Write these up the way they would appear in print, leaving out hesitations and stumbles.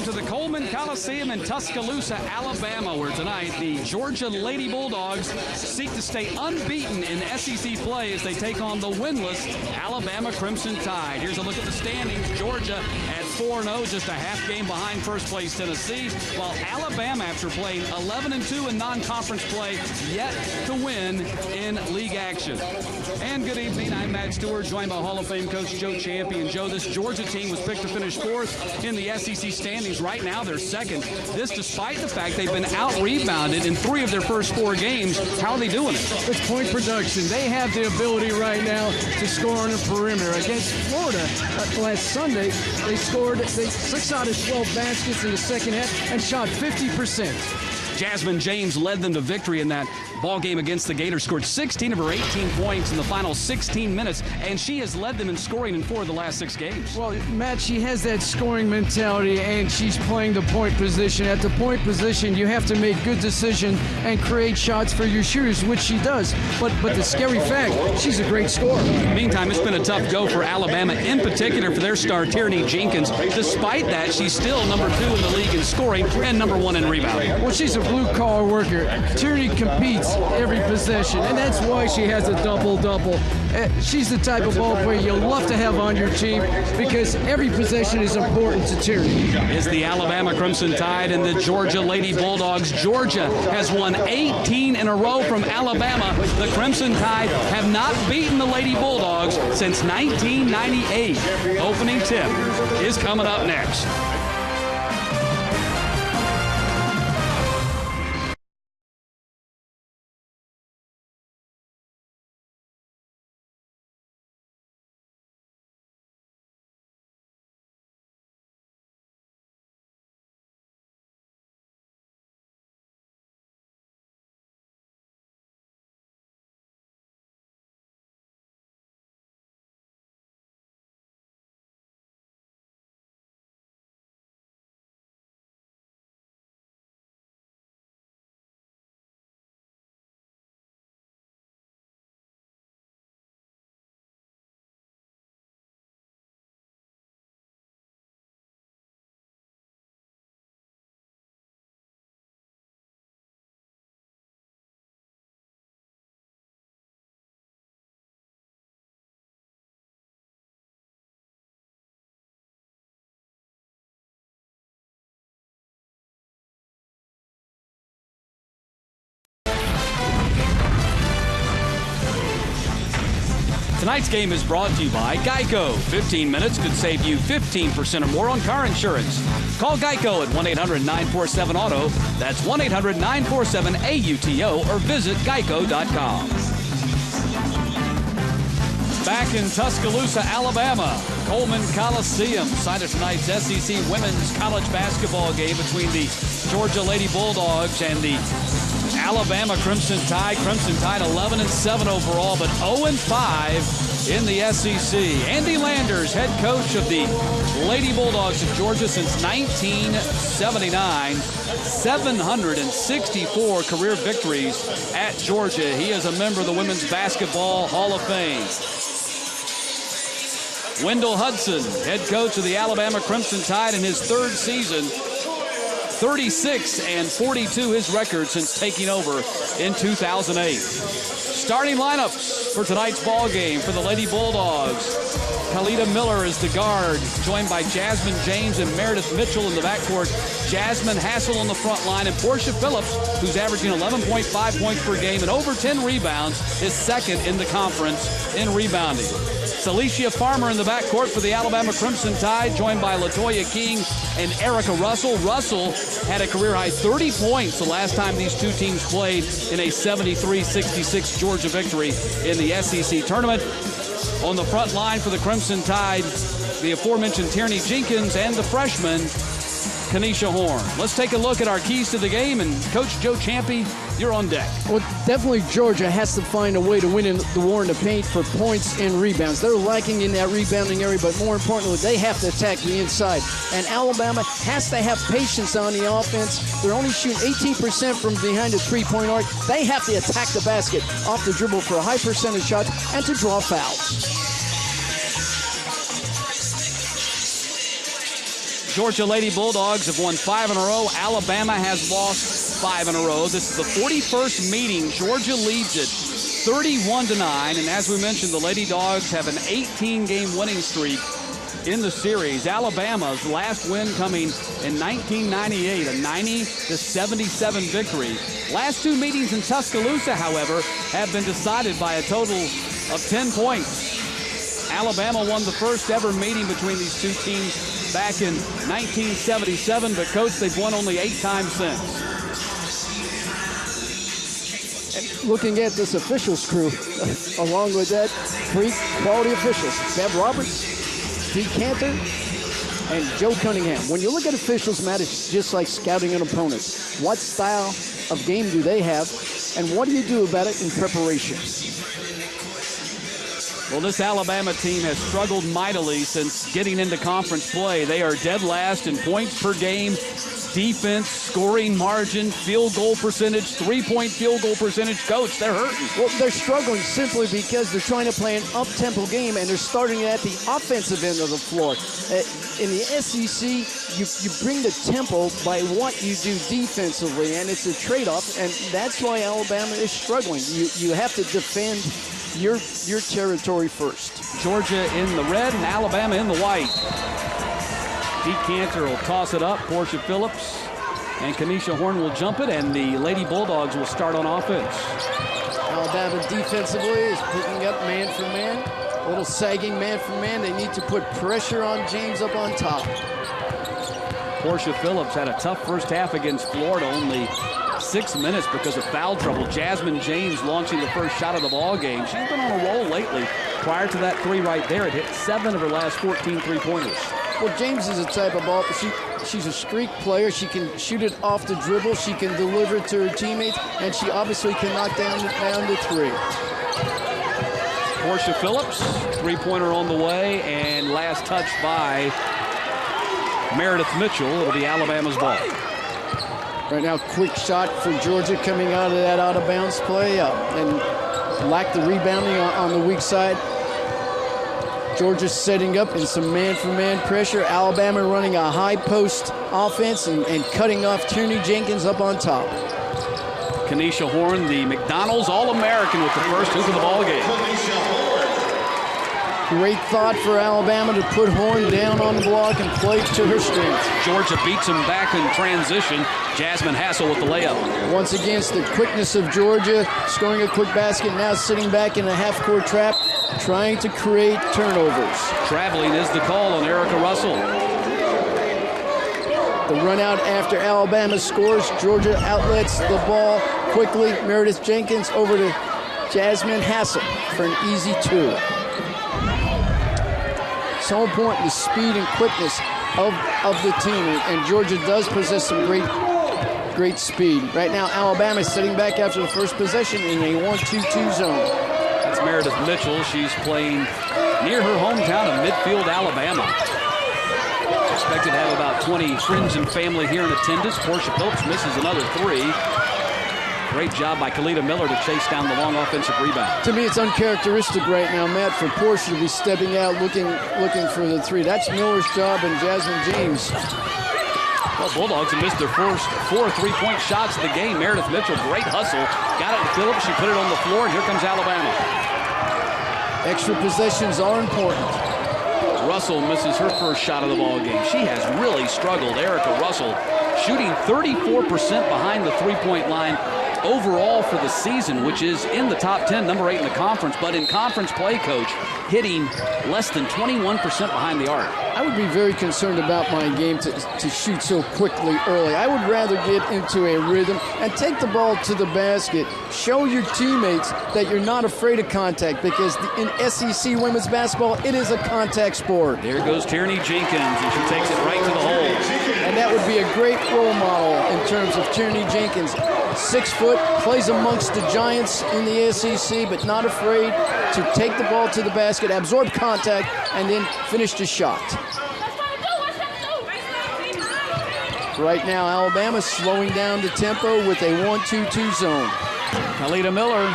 Welcome to the Coleman Coliseum in Tuscaloosa, Alabama, where tonight the Georgia Lady Bulldogs seek to stay unbeaten in SEC play as they take on the winless Alabama Crimson Tide. Here's a look at the standings. Georgia at 4-0, just a half game behind first place Tennessee, while Alabama, after playing 11-2 in non-conference play, yet to win in league action. And good evening, I'm Matt Stewart, joined by Hall of Fame coach Joe Champion. Joe, this Georgia team was picked to finish fourth in the SEC standings. Right now, they're second. This despite the fact they've been out-rebounded in 3 of their first 4 games. How are they doing it? It's point production. They have the ability right now to score on the perimeter. Against Florida last Sunday, they scored 6 out of 12 baskets in the second half and shot 50%. Jasmine James led them to victory in that ball game against the Gators, scored 16 of her 18 points in the final 16 minutes, and she has led them in scoring in 4 of the last 6 games. Well, Matt, she has that scoring mentality, and she's playing the point position. At the point position, you have to make good decisions and create shots for your shooters, which she does. But the scary fact, she's a great scorer. Meantime, it's been a tough go for Alabama, in particular for their star, Tierney Jenkins. Despite that, she's still number 2 in the league in scoring and number 1 in rebounding. Well, she's a blue-collar worker. Tierney competes every possession, and that's why she has a double-double. She's the type of ball player you love to have on your team because every possession is important to Tierney. Is the Alabama Crimson Tide and the Georgia Lady Bulldogs. Georgia has won 18 in a row from Alabama. The Crimson Tide have not beaten the Lady Bulldogs since 1998. Opening tip is coming up next. Tonight's game is brought to you by Geico. 15 minutes could save you 15% or more on car insurance. Call Geico at 1-800-947-AUTO. That's 1-800-947-AUTO or visit geico.com. Back in Tuscaloosa, Alabama, Coleman Coliseum, site of tonight's SEC women's college basketball game between the Georgia Lady Bulldogs and the Alabama Crimson Tide. Crimson Tide 11-7 overall, but 0-5 in the SEC. Andy Landers, head coach of the Lady Bulldogs of Georgia since 1979. 764 career victories at Georgia. He is a member of the Women's Basketball Hall of Fame. Wendell Hudson, head coach of the Alabama Crimson Tide in his 3rd season. 36-42 his record since taking over in 2008. Starting lineups for tonight's ball game for the Lady Bulldogs. Khalida Miller is the guard, joined by Jasmine James and Meredith Mitchell in the backcourt. Jasmine Hassel on the front line, and Portia Phillips, who's averaging 11.5 points per game and over 10 rebounds, is 2nd in the conference in rebounding. Celicia Farmer in the backcourt for the Alabama Crimson Tide, joined by LaToya King and Erica Russell. Russell had a career-high 30 points the last time these two teams played in a 73-66 Georgia victory in the SEC tournament. On the front line for the Crimson Tide, the aforementioned Tierney Jenkins and the freshman, Kanisha Horn. Let's take a look at our keys to the game, and Coach Joe Champion, you're on deck. Well, definitely Georgia has to find a way to win in the war in the paint for points and rebounds. They're lacking in that rebounding area, but more importantly, they have to attack the inside. And Alabama has to have patience on the offense. They're only shooting 18% from behind the three-point arc. They have to attack the basket off the dribble for a high percentage shots and to draw. draw fouls. Georgia Lady Bulldogs have won 5 in a row. Alabama has lost 5 in a row. This is the 41st meeting. Georgia leads it 31-9. And as we mentioned, the Lady Dogs have an 18-game winning streak in the series. Alabama's last win coming in 1998, a 90-77 victory. Last 2 meetings in Tuscaloosa, however, have been decided by a total of 10 points. Alabama won the first ever meeting between these two teams back in 1977, but Coach, they've won only 8 times since. And looking at this officials crew, along with that, 3 quality officials, Bev Roberts, Steve Cantor, and Joe Cunningham. When you look at officials, Matt, it's just like scouting an opponent. What style of game do they have, and what do you do about it in preparation? Well, this Alabama team has struggled mightily since getting into conference play. They are dead last in points per game, defense, scoring margin, field goal percentage, 3-point field goal percentage. Coach, they're hurting. Well, they're struggling simply because they're trying to play an up-tempo game, and they're starting at the offensive end of the floor. In the SEC, you bring the tempo by what you do defensively, and it's a trade-off, and that's why Alabama is struggling. You have to defend your territory first. Georgia in the red and Alabama in the white. Pete Cantor will toss it up. Portia Phillips and Kanisha Horn will jump it, and the Lady Bulldogs will start on offense. Alabama defensively is picking up man for man. A little sagging man for man. They need to put pressure on James up on top. Portia Phillips had a tough first half against Florida, only 6 minutes because of foul trouble. Jasmine James launching the first shot of the ball game. She's been on a roll lately. Prior to that 3 right there, it hit 7 of her last 14 three-pointers. Well, James is a type of ball. She's a streak player. She can shoot it off the dribble. She can deliver it to her teammates, and she obviously can knock down the 3. Portia Phillips, 3-pointer on the way, and last touch by Meredith Mitchell. It'll be Alabama's ball. Right now, quick shot for Georgia coming out of that out-of-bounds play and lacked the rebounding on the weak side. Georgia setting up in some man-for-man pressure. Alabama running a high-post offense and cutting off Tierney Jenkins up on top. Kanisha Horn, the McDonald's All-American, with the first hoop of the ball game. Great thought for Alabama to put Horn down on the block and play to her strength. Georgia beats him back in transition. Jasmine Hassel with the layup. Once again, it's the quickness of Georgia, scoring a quick basket, now sitting back in a half-court trap, trying to create turnovers. Traveling is the call on Erica Russell. The run out after Alabama scores. Georgia outlets the ball quickly. Meredith Jenkins over to Jasmine Hassel for an easy 2. So important, the speed and quickness of the team, and Georgia does possess some great speed. Right now, Alabama is sitting back after the first possession in a 1-2-2 zone. That's Meredith Mitchell. She's playing near her hometown of Midfield, Alabama. Expected to have about 20 friends and family here in attendance. Portia Phillips misses another 3. Great job by Kalita Miller to chase down the long offensive rebound. To me, it's uncharacteristic right now, Matt, for Portia to be stepping out looking for the 3. That's Miller's job and Jasmine James. Well, Bulldogs have missed their first 4 3-point shots of the game. Meredith Mitchell, great hustle. Got it to Phillips. She put it on the floor, and here comes Alabama. Extra possessions are important. Russell misses her first shot of the ball game. She has really struggled. Erica Russell shooting 34% behind the 3-point line overall for the season, which is in the top 10, number 8 in the conference. But in conference play, Coach, hitting less than 21% behind the arc. I would be very concerned about my game to shoot so quickly early. I would rather get into a rhythm and take the ball to the basket. Show your teammates that you're not afraid of contact, because in SEC women's basketball, it is a contact sport. There goes Tierney Jenkins, and she takes it right to the hole. And that would be a great role model in terms of Tierney Jenkins. 6 foot, plays amongst the giants in the SEC, but not afraid to take the ball to the basket, absorb contact, and then finish the shot. Right now, Alabama slowing down the tempo with a 1-2-2 zone. Kalita Miller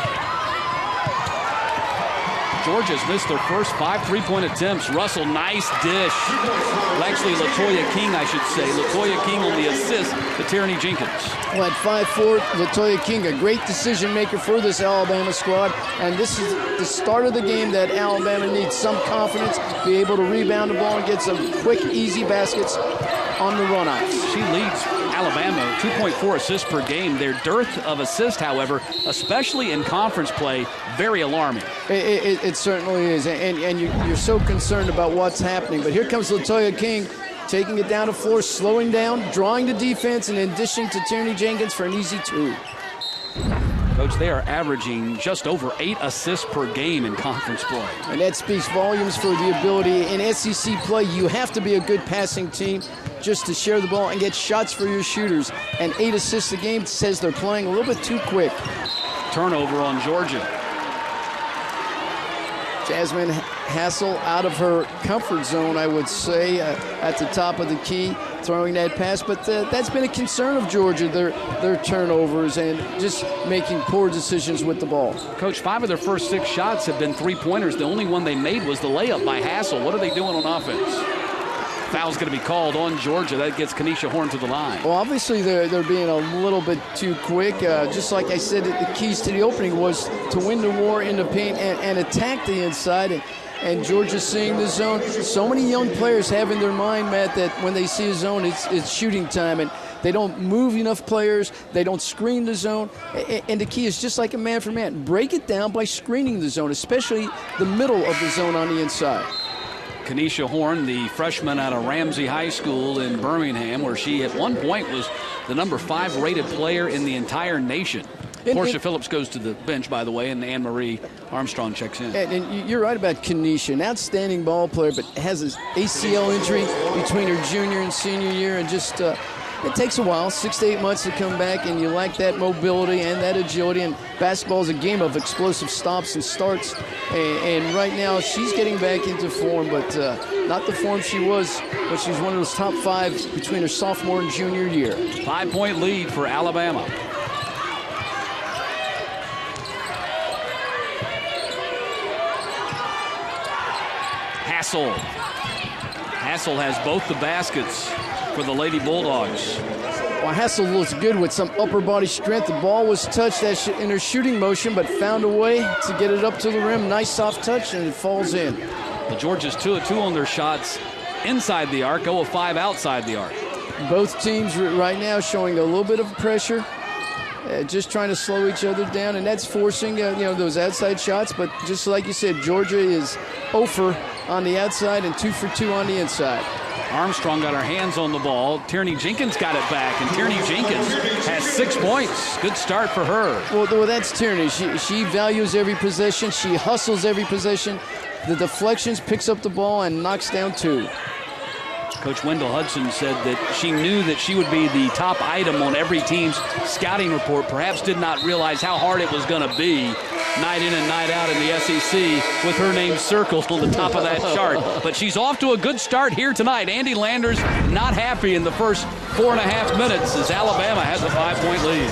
Georgia's missed their first 5 3-point attempts. Russell, nice dish. Well, actually, Latoya King, I should say. Latoya King on the assist to Tierney Jenkins. Well, at 5'4", Latoya King, a great decision maker for this Alabama squad. And this is the start of the game that Alabama needs some confidence, be able to rebound the ball and get some quick, easy baskets on the run-outs. She leads Alabama 2.4 assists per game. Their dearth of assists, however, especially in conference play, very alarming. It certainly is, and you're so concerned about what's happening. But here comes Latoya King, taking it down the floor, slowing down, drawing the defense, and then dishing to Tierney Jenkins for an easy 2. Coach, they are averaging just over 8 assists per game in conference play. And that speaks volumes for the ability. In SEC play, you have to be a good passing team just to share the ball and get shots for your shooters. And 8 assists a game says they're playing a little bit too quick. Turnover on Georgia. Jasmine Hassel out of her comfort zone, I would say, at the top of the key, throwing that pass. But that's been a concern of Georgia, their turnovers and just making poor decisions with the ball. Coach, 5 of their first 6 shots have been 3-pointers. The only one they made was the layup by Hassel. What are they doing on offense? Foul's going to be called on Georgia. That gets Kenesha Horn to the line. Well, obviously they're being a little bit too quick. Just like I said, the keys to the opening was to win the war in the paint and attack the inside. And Georgia's seeing the zone. So many young players have in their mind, Matt, that when they see a zone, it's shooting time. And they don't move enough players. They don't screen the zone. And the key is just like a man-for-man. Break it down by screening the zone, especially the middle of the zone on the inside. Kenesha Horn, the freshman out of Ramsey High School in Birmingham, where she at one point was the number 5 rated player in the entire nation. Portia Phillips goes to the bench, by the way, and Anne-Marie Armstrong checks in. And you're right about Kenesha, an outstanding ball player, but has an ACL injury between her junior and senior year, and just it takes a while, 6 to 8 months to come back, and you lack that mobility and that agility. And basketball is a game of explosive stops and starts. And right now she's getting back into form, but not the form she was when she was one of those top 5 between her sophomore and junior year. 5-point lead for Alabama. Hassel has both the baskets for the Lady Bulldogs. Well, Hassel looks good with some upper body strength. The ball was touched in her shooting motion, but found a way to get it up to the rim. Nice soft touch, and it falls in. The Georgia's 2 of 2 on their shots inside the arc, 0 of 5 outside the arc. Both teams right now showing a little bit of pressure, just trying to slow each other down, and that's forcing those outside shots. But just like you said, Georgia is 0 for on the outside and 2 for 2 on the inside. Armstrong got her hands on the ball. Tierney Jenkins got it back, and Tierney Jenkins has 6 points. Good start for her. Well, that's Tierney. She values every possession. She hustles every possession. The deflections, picks up the ball, and knocks down 2. Coach Wendell Hudson said that she knew that she would be the top item on every team's scouting report, perhaps did not realize how hard it was going to be night in and night out in the SEC with her name circled on the top of that chart. But she's off to a good start here tonight. Andy Landers not happy in the first 4.5 minutes as Alabama has a 5-point lead.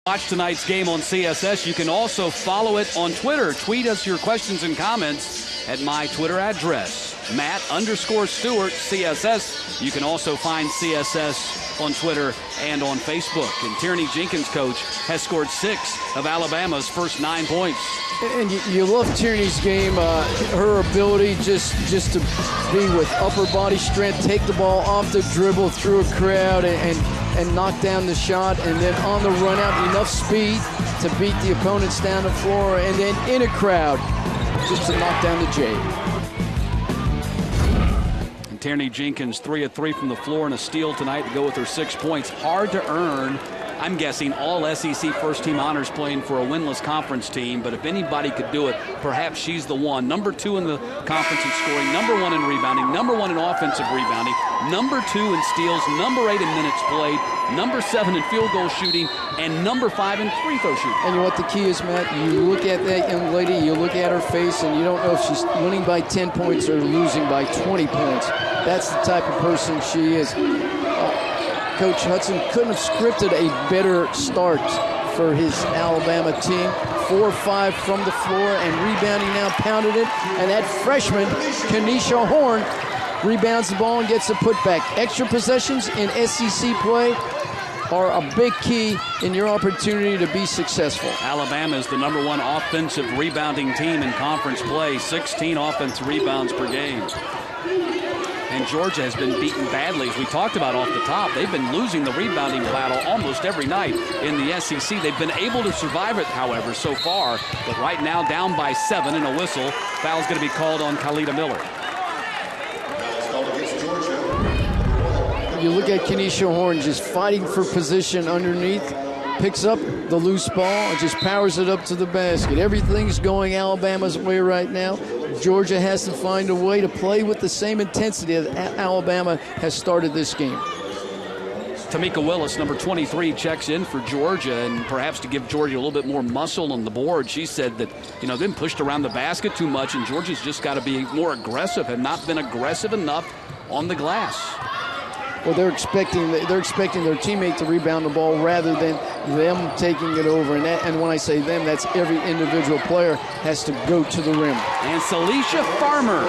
Watch tonight's game on CSS. You can also follow it on Twitter. Tweet us your questions and comments at my Twitter address, Matt_Stewart CSS. You can also find CSS on Twitter and on Facebook. And Tierney Jenkins, coach, has scored 6 of Alabama's first 9 points. And you love Tierney's game, her ability just to be with upper body strength, take the ball off the dribble through a crowd and knock down the shot, and then on the run out, enough speed to beat the opponents down the floor, and then in a crowd just to knock down the J. And Tierney Jenkins 3 of 3 from the floor and a steal tonight to go with her 6 points. Hard to earn. I'm guessing all SEC first-team honors playing for a winless conference team, but if anybody could do it, perhaps she's the one. Number 2 in the conference in scoring, number 1 in rebounding, number 1 in offensive rebounding, number 2 in steals, number 8 in minutes played, number 7 in field goal shooting, and number 5 in free throw shooting. And you know what the key is, Matt? You look at that young lady, you look at her face, and you don't know if she's winning by 10 points or losing by 20 points. That's the type of person she is. Coach Hudson couldn't have scripted a better start for his Alabama team. 4-5 from the floor, and rebounding now, pounded it. And that freshman, Kenesha Horn, rebounds the ball and gets a putback. Extra possessions in SEC play are a big key in your opportunity to be successful. Alabama is the number 1 offensive rebounding team in conference play, 16 offensive rebounds per game. And Georgia has been beaten badly, as we talked about off the top. They've been losing the rebounding battle almost every night in the SEC. They've been able to survive it, however, so far. But right now, down by 7 and a whistle. Foul's going to be called on Khalida Miller. You look at Kenesha Horn just fighting for position underneath, picks up the loose ball and just powers it up to the basket. Everything's going Alabama's way right now. Georgia has to find a way to play with the same intensity that Alabama has started this game. Tamika Willis, number 23, checks in for Georgia, and perhaps to give Georgia a little bit more muscle on the board. She said that, they've been pushed around the basket too much, and Georgia's just got to be more aggressive, have not been aggressive enough on the glass. Well, they're expecting their teammate to rebound the ball rather than them taking it over. And when I say them, that's every individual player has to go to the rim. And Celicia Farmer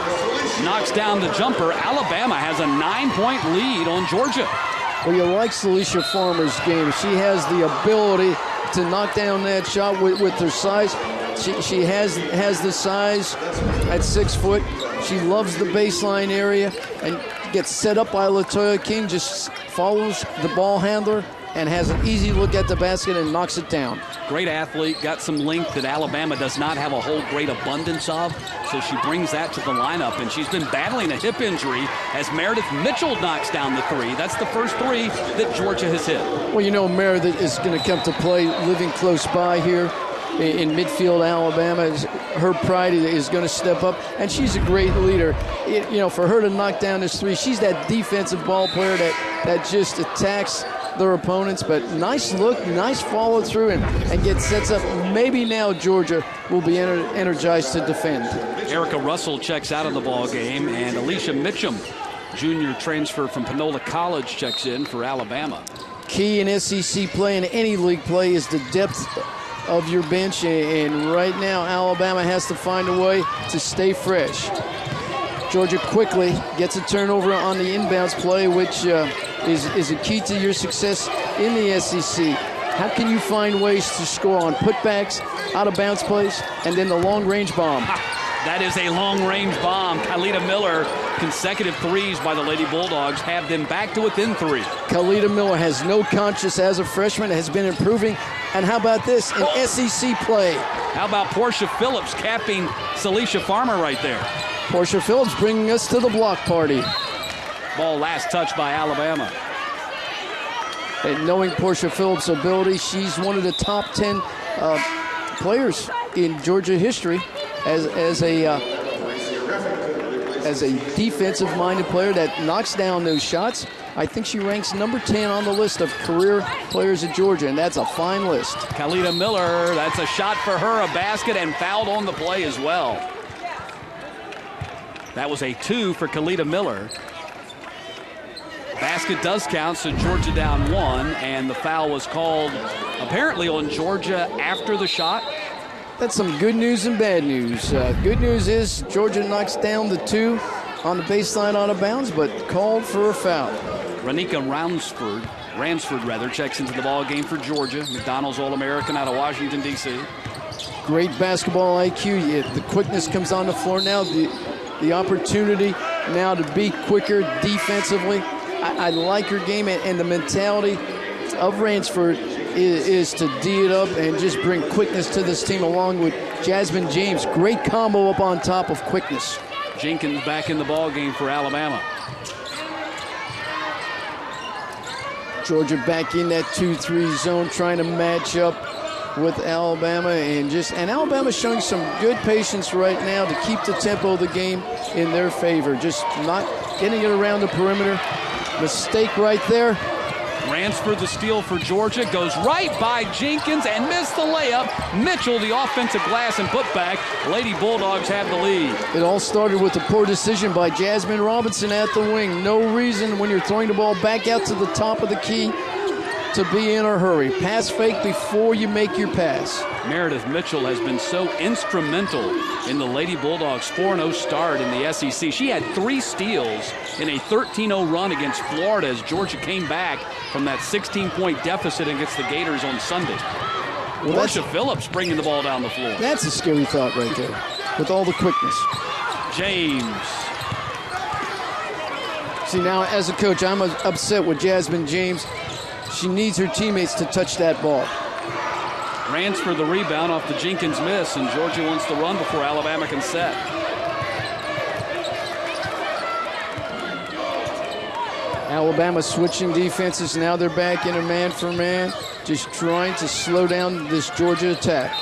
knocks down the jumper. Alabama has a 9-point lead on Georgia. Well, you like Celicia Farmer's game. She has the ability to knock down that shot with her size. She has the size at 6 foot. She loves the baseline area and gets set up by LaToya King, just follows the ball handler and has an easy look at the basket and knocks it down. Great athlete, got some length that Alabama does not have a whole great abundance of, so she brings that to the lineup, and she's been battling a hip injury as Meredith Mitchell knocks down the 3. That's the first 3 that Georgia has hit. Well, Meredith is going to come to play living close by here in midfield Alabama. Her pride is going to step up, and she's a great leader. For her to knock down this 3, she's that defensive ball player that just attacks their opponents, but nice look, nice follow through, and get sets up. Maybe now Georgia will be energized to defend. Erica Russell checks out of the ball game, and Alicia Mitchum, junior transfer from Panola College, checks in for Alabama. Key in SEC play and any league play is the depth of your bench, and right now Alabama has to find a way to stay fresh. Georgia quickly gets a turnover on the inbounds play, which is a key to your success in the SEC. How can you find ways to score on putbacks, out of bounds plays, and then the long range bomb? That is a long range bomb. Khalida Miller, consecutive 3s by the Lady Bulldogs, have them back to within 3. Khalida Miller has no conscience as a freshman, has been improving. And how about this in SEC play? How about Portia Phillips capping Celicia Farmer right there? Portia Phillips bringing us to the block party. Ball last touched by Alabama. And knowing Portia Phillips' ability, she's one of the top 10 players in Georgia history as a defensive-minded player that knocks down those shots. I think she ranks number 10 on the list of career players at Georgia, and that's a fine list. Khalida Miller, that's a shot for her, a basket, and fouled on the play as well. That was a 2 for Khalida Miller. Basket does count, so Georgia down 1, and the foul was called apparently on Georgia after the shot. That's some good news and bad news. Good news is Georgia knocks down the 2 on the baseline out of bounds, but called for a foul. Renika Ransford checks into the ball game for Georgia. McDonald's All-American out of Washington, D.C. Great basketball IQ. The quickness comes on the floor now. The opportunity now to be quicker defensively. I like her game, and the mentality of Ransford is to D it up and just bring quickness to this team along with Jasmine James. Great combo up on top of quickness. Jenkins back in the ball game for Alabama. Georgia back in that 2-3 zone, trying to match up with Alabama, and Alabama showing some good patience right now to keep the tempo of the game in their favor. Just not getting it around the perimeter. Mistake right there. Ransford the steal for Georgia, goes right by Jenkins and missed the layup. Mitchell the offensive glass and putback. Lady Bulldogs have the lead. It all started with a poor decision by Jasmine Robinson at the wing. No reason when you're throwing the ball back out to the top of the key to be in a hurry. Pass fake before you make your pass. Meredith Mitchell has been so instrumental in the Lady Bulldogs' 4-0 start in the SEC. She had 3 steals in a 13-0 run against Florida as Georgia came back from that 16-point deficit against the Gators on Sunday. Well, Portia Phillips bringing the ball down the floor. That's a scary thought right there with all the quickness. James. See, now as a coach, I'm upset with Jasmine James. She needs her teammates to touch that ball. Ransford the rebound off the Jenkins miss, and Georgia wants to run before Alabama can set. Alabama switching defenses. Now they're back in a man-for-man, just trying to slow down this Georgia attack.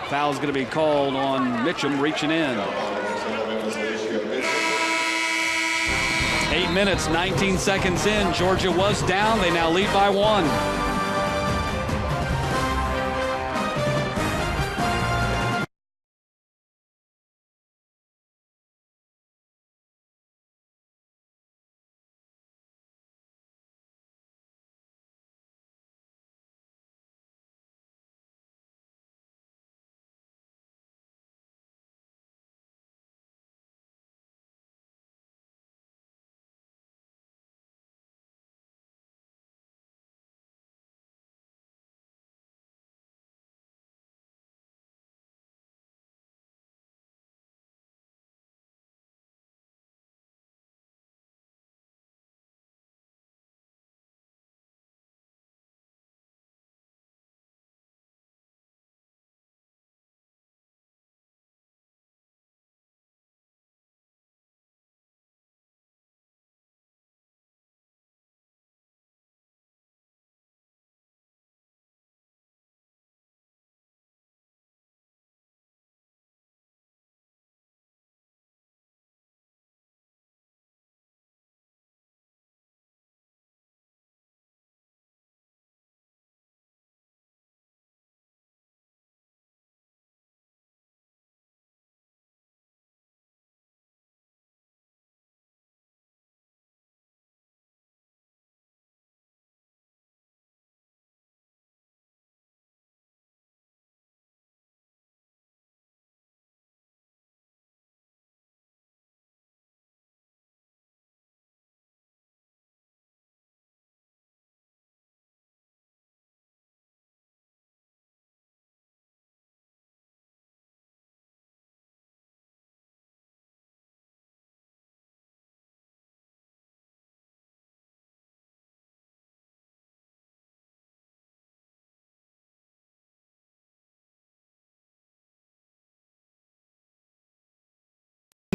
Foul's going to be called on Mitchum reaching in. 8 minutes, 19 seconds in. Georgia was down. They now lead by 1.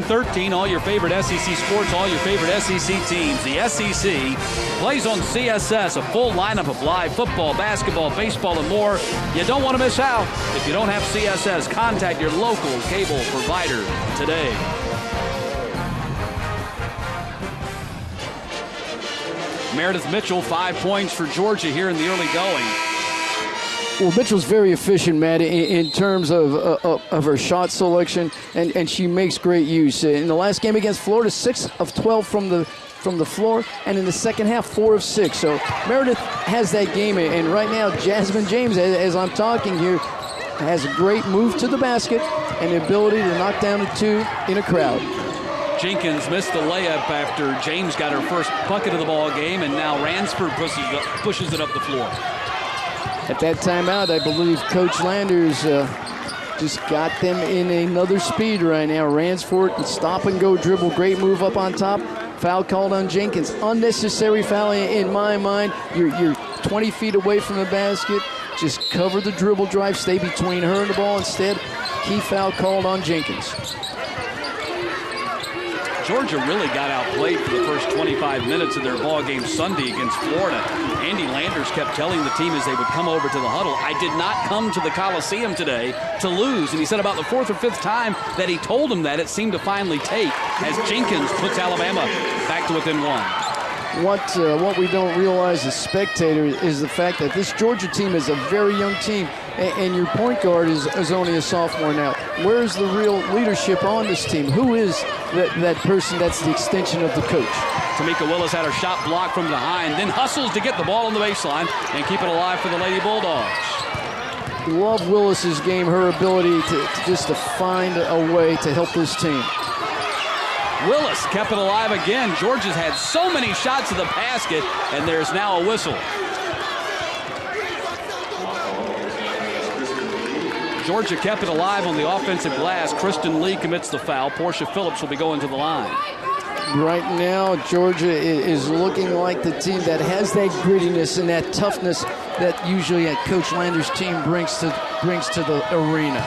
.13, all your favorite SEC sports, all your favorite SEC teams. The SEC plays on CSS, a full lineup of live football, basketball, baseball, and more. You don't want to miss out. If you don't have CSS, contact your local cable provider today. Meredith Mitchell, 5 points for Georgia here in the early going. Well, Mitchell's very efficient, Matt, in terms of her shot selection, and she makes great use. In the last game against Florida, 6 of 12 from the from the floor, and in the second half, 4 of 6. So Meredith has that game, and right now, Jasmine James, as I'm talking here, has a great move to the basket and the ability to knock down a 2 in a crowd. Jenkins missed the layup after James got her first bucket of the ball game, and now Ransford pushes it up the floor. At that timeout, I believe Coach Landers just got them in another speed right now. Ransford, stop and go dribble, great move up on top. Foul called on Jenkins. Unnecessary foul in my mind. You're 20 feet away from the basket. Just cover the dribble drive, stay between her and the ball instead. Key foul called on Jenkins. Georgia really got outplayed for the first 25 minutes of their ball game Sunday against Florida. Andy Landers kept telling the team as they would come over to the huddle, I did not come to the Coliseum today to lose. And he said about the 4th or 5th time that he told him that, it seemed to finally take as Jenkins puts Alabama back to within 1. What we don't realize as spectators is the fact that this Georgia team is a very young team, and your point guard is only a sophomore now. Where's the real leadership on this team? Who is that person that's the extension of the coach? Tamika Willis had her shot blocked from behind, then hustles to get the ball on the baseline and keep it alive for the Lady Bulldogs. Love Willis's game, her ability to find a way to help this team. Willis kept it alive again. Georgia's had so many shots to the basket, and there's now a whistle. Georgia kept it alive on the offensive glass. Kristen Lee commits the foul. Portia Phillips will be going to the line. Right now, Georgia is looking like the team that has that grittiness and that toughness that usually Coach Landers' team brings to the arena.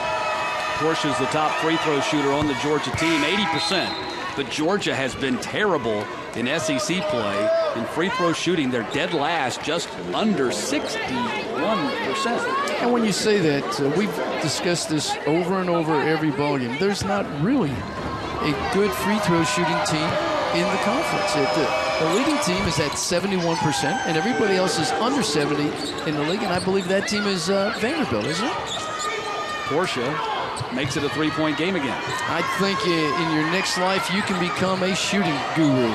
Portia's the top free throw shooter on the Georgia team, 80%. But Georgia has been terrible in SEC play in free throw shooting. They're dead last, just under 61%. And when you say that, we've discussed this over and over every ballgame. There's not really a good free throw shooting team in the conference. The leading team is at 71%, and everybody else is under 70 in the league. And I believe that team is Vanderbilt, isn't it? Portia makes it a three-point game again. I think in your next life you can become a shooting guru.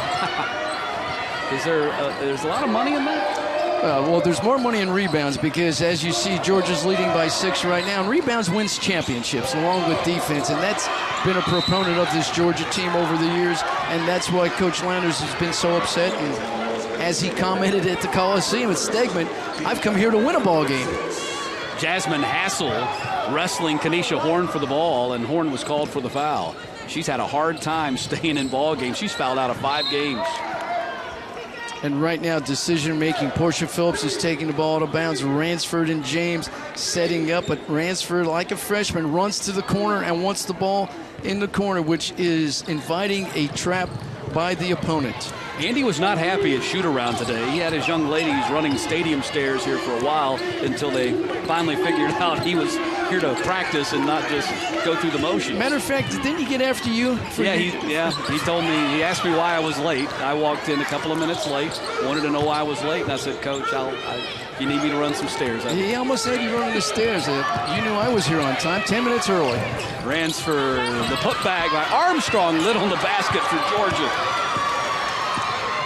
There's a lot of money in that? Well, there's more money in rebounds because, as you see, Georgia's leading by 6 right now. And rebounds wins championships along with defense, and that's been a proponent of this Georgia team over the years, and that's why Coach Landers has been so upset. And as he commented at the Coliseum at Stegman, I've come here to win a ball game. Jasmine Hassel wrestling Kenesha Horn for the ball, and Horn was called for the foul. She's had a hard time staying in ball games. She's fouled out of 5 games. And right now, decision-making, Portia Phillips is taking the ball out of bounds. Ransford and James setting up, but Ransford, like a freshman, runs to the corner and wants the ball in the corner, which is inviting a trap by the opponent. Andy was not happy at shoot-around today. He had his young ladies running stadium stairs here for a while until they finally figured out he was here to practice and not just go through the motions. Matter of fact, didn't he get after you? He told me, he asked me why I was late. I walked in a couple of minutes late, wanted to know why I was late, and I said, Coach, you need me to run some stairs. He almost had you running the stairs. You knew I was here on time, 10 minutes early. Ransford, the putback by Armstrong, lit on the basket for Georgia.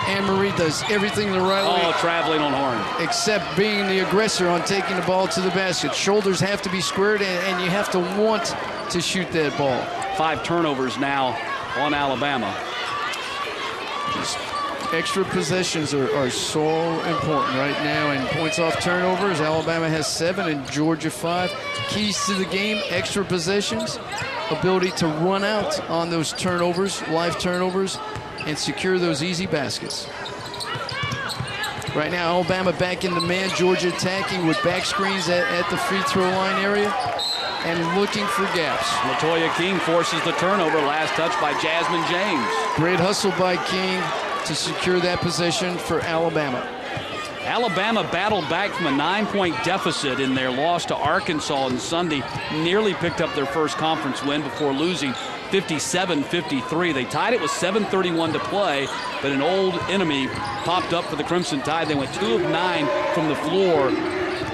Anne-Marie does everything the right way. Oh, traveling on Horn. Except being the aggressor on taking the ball to the basket. Shoulders have to be squared, and you have to want to shoot that ball. 5 turnovers now on Alabama. Just extra possessions are so important right now, and points off turnovers. Alabama has 7 and Georgia 5. Keys to the game, extra possessions, ability to run out on those turnovers, live turnovers, and secure those easy baskets. Right now, Alabama back in the man. Georgia attacking with back screens at the free throw line area and looking for gaps. LaToya King forces the turnover. Last touch by Jasmine James. Great hustle by King to secure that possession for Alabama. Alabama battled back from a 9-point deficit in their loss to Arkansas on Sunday. Nearly picked up their first conference win before losing 57-53. They tied it with 7:31 to play, but an old enemy popped up for the Crimson Tide. They went 2 of 9 from the floor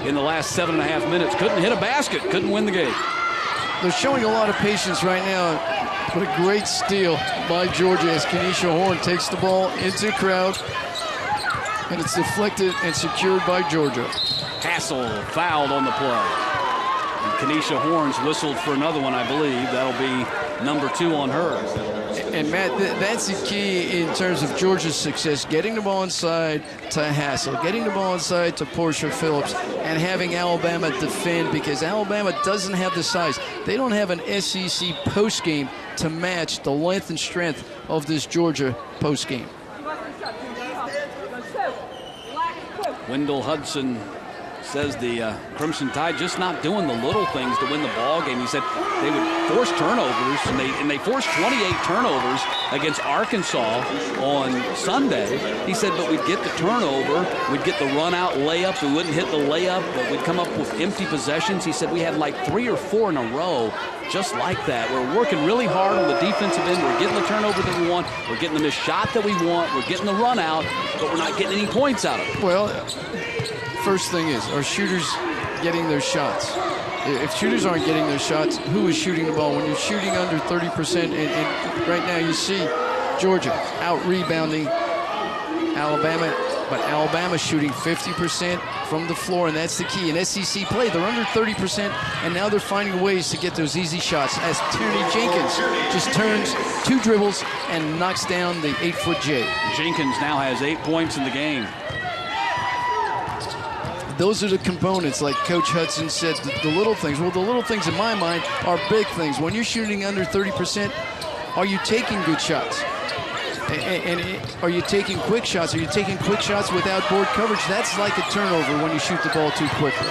in the last 7.5 minutes. Couldn't hit a basket, couldn't win the game. They're showing a lot of patience right now. What a great steal by Georgia as Kenesha Horn takes the ball into the crowd. And it's deflected and secured by Georgia. Hassel fouled on the play. And Kenesha Horns whistled for another one, I believe. That'll be number 2 on her. And Matt, that's the key in terms of Georgia's success, getting the ball inside to Hassel, getting the ball inside to Portia Phillips, and having Alabama defend, because Alabama doesn't have the size. They don't have an SEC postgame to match the length and strength of this Georgia postgame. Wendell Hudson says the Crimson Tide just not doing the little things to win the ball game. He said they would force turnovers, and they forced 28 turnovers against Arkansas on Sunday. He said, but we'd get the turnover, we'd get the run-out layup, we wouldn't hit the layup, but we'd come up with empty possessions. He said we had like 3 or 4 in a row just like that. We're working really hard on the defensive end. We're getting the turnover that we want. We're getting the missed shot that we want. We're getting the run-out, but we're not getting any points out of it. Well, first thing is, are shooters getting their shots? If shooters aren't getting their shots, who is shooting the ball? When you're shooting under 30%, and right now you see Georgia out-rebounding Alabama, but Alabama shooting 50% from the floor, and that's the key. In SEC play, they're under 30%, and now they're finding ways to get those easy shots as Tierney Jenkins just turns 2 dribbles and knocks down the 8-foot J. Jenkins now has 8 points in the game. Those are the components, like Coach Hudson said, the little things. Well, the little things in my mind are big things. When you're shooting under 30%, are you taking good shots? And are you taking quick shots? Are you taking quick shots without board coverage? That's like a turnover when you shoot the ball too quickly.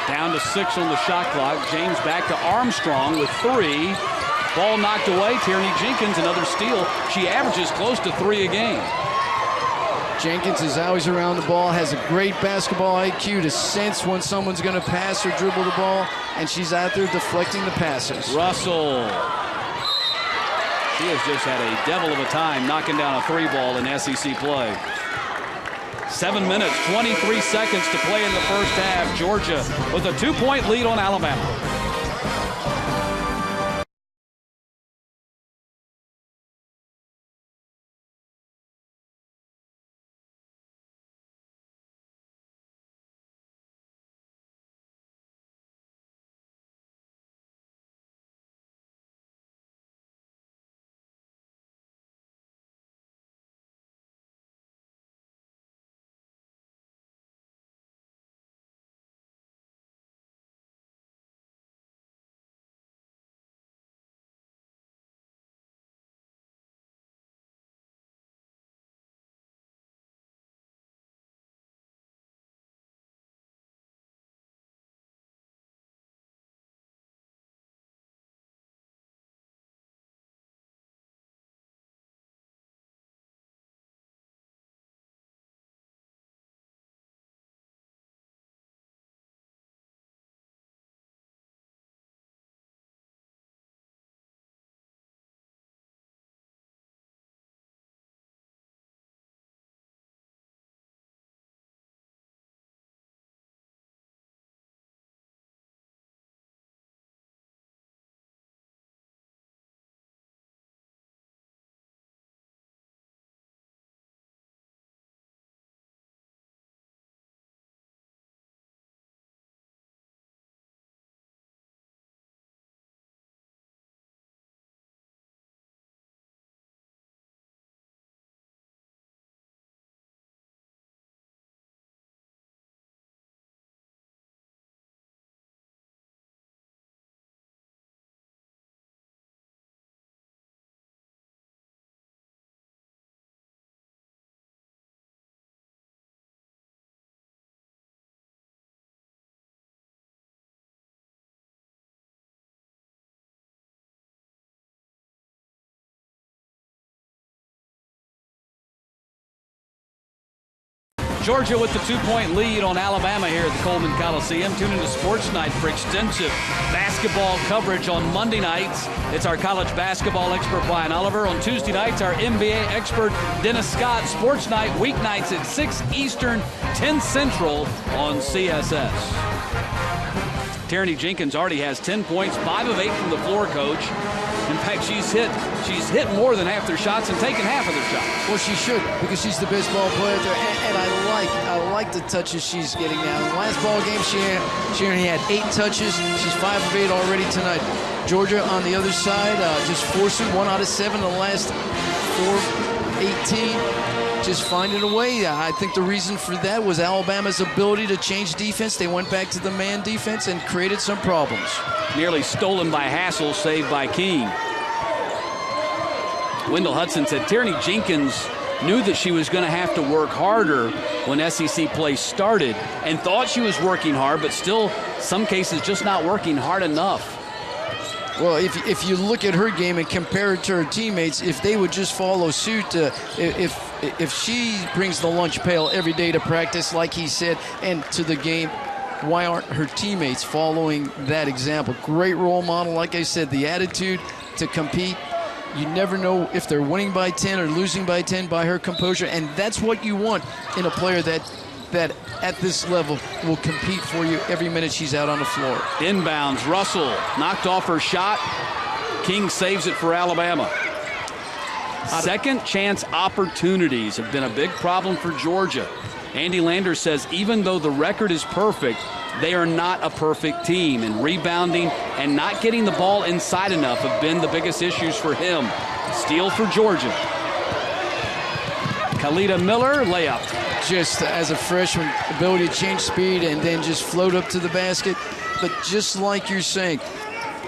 Down to 6 on the shot clock. James back to Armstrong with 3. Ball knocked away. Tierney Jenkins, another steal. She averages close to 3 a game. Jenkins is always around the ball, has a great basketball IQ to sense when someone's going to pass or dribble the ball, and she's out there deflecting the passes. Russell. She has just had a devil of a time knocking down a 3 ball in SEC play. 7 minutes, 23 seconds to play in the first half. Georgia with a 2-point lead on Alabama. Georgia with the 2-point lead on Alabama here at the Coleman Coliseum. Tune into Sports Night for extensive basketball coverage on Monday nights. It's our college basketball expert, Brian Oliver. On Tuesday nights, our NBA expert, Dennis Scott. Sports Night, weeknights at 6 Eastern, 10 Central on CSS. Tierney Jenkins already has 10 points, 5 of 8 from the floor, Coach. In fact, she's hit more than half their shots and taken half of their shots. Well, she should, because she's the best ball player there, and I like the touches she's getting now. In the last ball game, she only had 8 touches. She's 5 of 8 already tonight. Georgia on the other side, just forcing 1 out of 7 in the last 4-18. Just finding a way. I think the reason for that was Alabama's ability to change defense. They went back to the man defense and created some problems. Nearly stolen by Hassel, saved by King. Wendell Hudson said Tierney Jenkins knew that she was going to have to work harder when SEC play started and thought she was working hard, but still, some cases, just not working hard enough. Well, if you look at her game and compare it to her teammates, if they would just follow suit, if she brings the lunch pail every day to practice, like he said, and to the game, why aren't her teammates following that example? Great role model, like I said, the attitude to compete. You never know if they're winning by 10 or losing by 10 by her composure, and that's what you want in a player that at this level will compete for you every minute she's out on the floor. Inbounds, Russell knocked off her shot. King saves it for Alabama. Second chance opportunities have been a big problem for Georgia. Andy Landers says even though the record is perfect, they are not a perfect team, and rebounding and not getting the ball inside enough have been the biggest issues for him. Steal for Georgia. Khalida Miller, layup. Just as a freshman, ability to change speed and then just float up to the basket. But just like you're saying,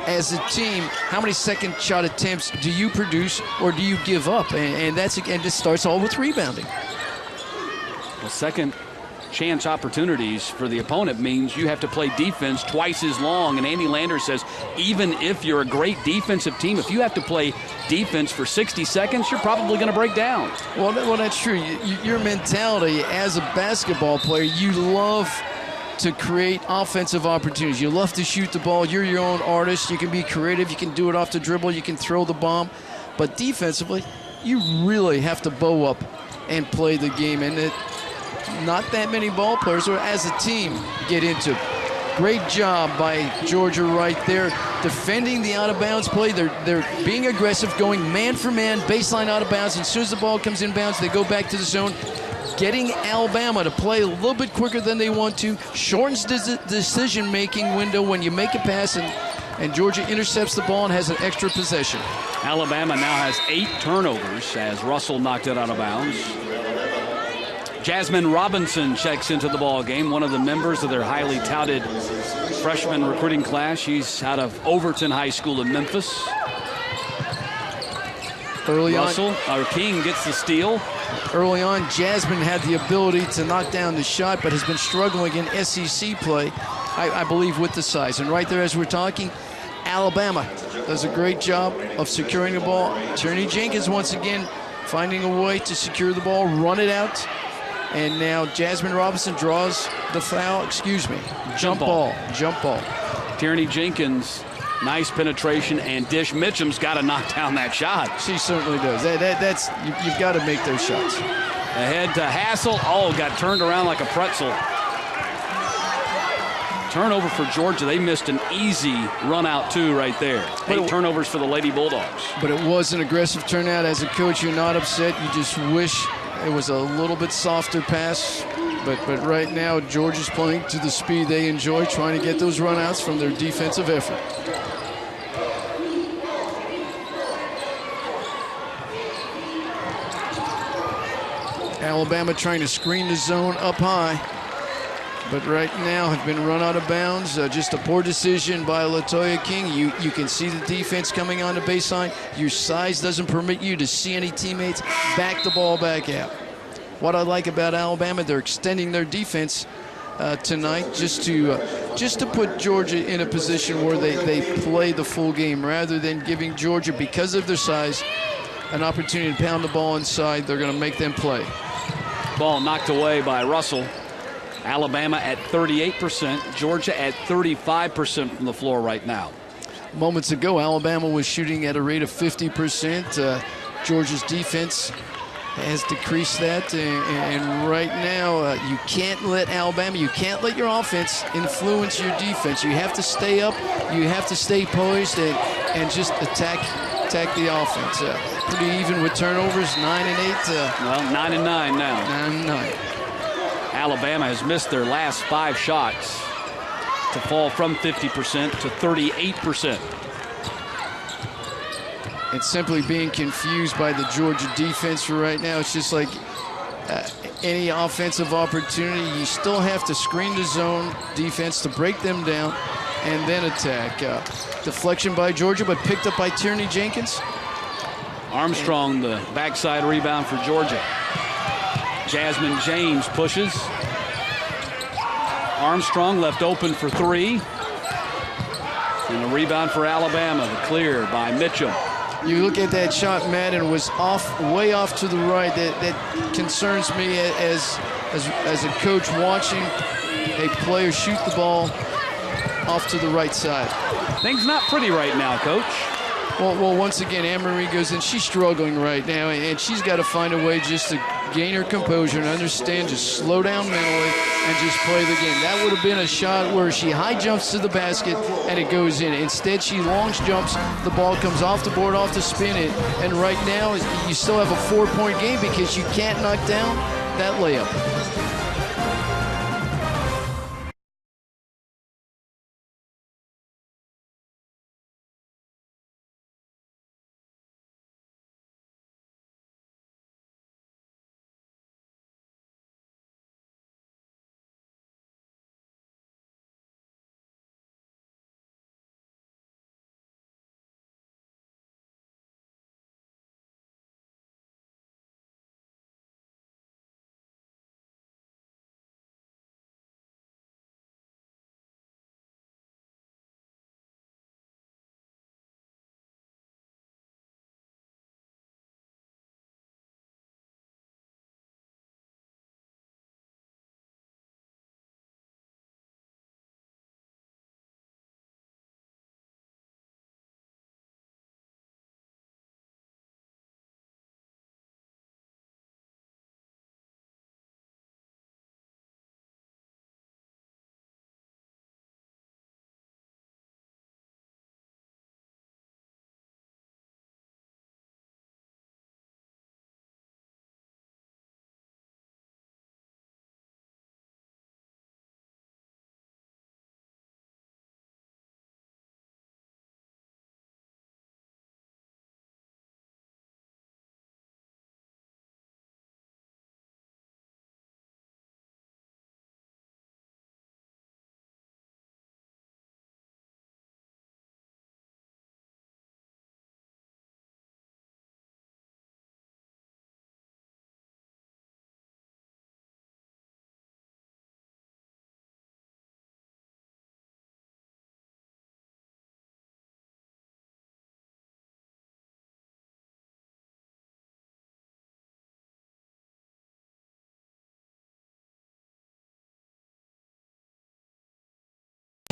as a team, how many second shot attempts do you produce or do you give up? And this starts all with rebounding. Well, second chance opportunities for the opponent means you have to play defense twice as long. And Andy Landers says even if you're a great defensive team, if you have to play defense for 60 seconds, you're probably going to break down. Well, that's true. Your mentality as a basketball player, you love to create offensive opportunities. You love to shoot the ball. You're your own artist. You can be creative. You can do it off the dribble. You can throw the bomb. But defensively, you really have to bow up and play the game. And not that many ball players, or as a team, get into it. Great job by Georgia right there, defending the out-of-bounds play. They're being aggressive, going man for man, baseline out of bounds. And as soon as the ball comes in bounds, they go back to the zone, getting Alabama to play a little bit quicker than they want to, shortens the decision-making window when you make a pass, and Georgia intercepts the ball and has an extra possession. Alabama now has 8 turnovers as Russell knocked it out of bounds. Jasmine Robinson checks into the ball game, one of the members of their highly touted freshman recruiting class. She's out of Overton High School in Memphis. King gets the steal. Early on, Jasmine had the ability to knock down the shot, but has been struggling in SEC play, I believe, with the size. And right there, as we're talking, Alabama does a great job of securing the ball. Tierney Jenkins, once again, finding a way to secure the ball, run it out. And now Jasmine Robinson draws the foul, jump ball. Tierney Jenkins, nice penetration and dish. Mitchum's got to knock down that shot. She certainly does. That's you've got to make those shots. Ahead to Hassel. Oh, got turned around like a pretzel. Turnover for Georgia. They missed an easy run out too right there. 8 turnovers for the Lady Bulldogs. But it was an aggressive turnout. As a coach, you're not upset. You just wish it was a little bit softer pass, but right now Georgia's playing to the speed they enjoy, trying to get those runouts from their defensive effort. Alabama trying to screen the zone up high, but right now have been run out of bounds. Just a poor decision by Latoya King. You can see the defense coming on the baseline. Your size doesn't permit you to see any teammates back the ball back out. What I like about Alabama, they're extending their defense tonight just to put Georgia in a position where they play the full game rather than giving Georgia, because of their size, an opportunity to pound the ball inside. They're going to make them play. Ball knocked away by Russell. Alabama at 38%, Georgia at 35% from the floor right now. Moments ago, Alabama was shooting at a rate of 50%. Georgia's defense has decreased that. And right now, you can't let Alabama, you can't let your offense influence your defense. You have to stay up, you have to stay poised, and just attack the offense. Pretty even with turnovers, 9 and 8. Well, 9 and 9 now. 9 and 9. Alabama has missed their last 5 shots to fall from 50% to 38%. It's simply being confused by the Georgia defense right now. It's just like any offensive opportunity, you still have to screen the zone defense to break them down and then attack. Deflection by Georgia, but picked up by Tierney Jenkins. Armstrong, the backside rebound for Georgia. Jasmine James pushes. Armstrong left open for 3. And a rebound for Alabama. The clear by Mitchell. You look at that shot, Matt, and it was way off to the right. That concerns me as a coach watching a player shoot the ball off to the right side. Things not pretty right now, Coach. Well, once again, Anne-Marie goes in. She's struggling right now, and she's got to find a way just to gain her composure and understand, just slow down mentally and just play the game. That would have been a shot where she high jumps to the basket and it goes in. Instead, she long jumps. The ball comes off the board, off the spin it. And right now, you still have a 4-point game because you can't knock down that layup.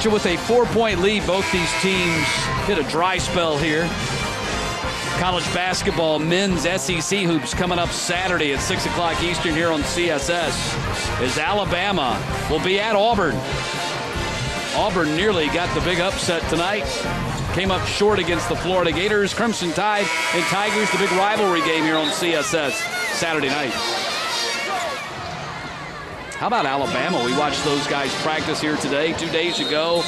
With a 4-point lead, both these teams hit a dry spell here. College basketball men's SEC hoops coming up Saturday at 6 o'clock Eastern here on CSS as Alabama will be at Auburn. Auburn nearly got the big upset tonight. Came up short against the Florida Gators. Crimson Tide and Tigers, the big rivalry game here on CSS Saturday night. How about Alabama? We watched those guys practice here today, 2 days ago.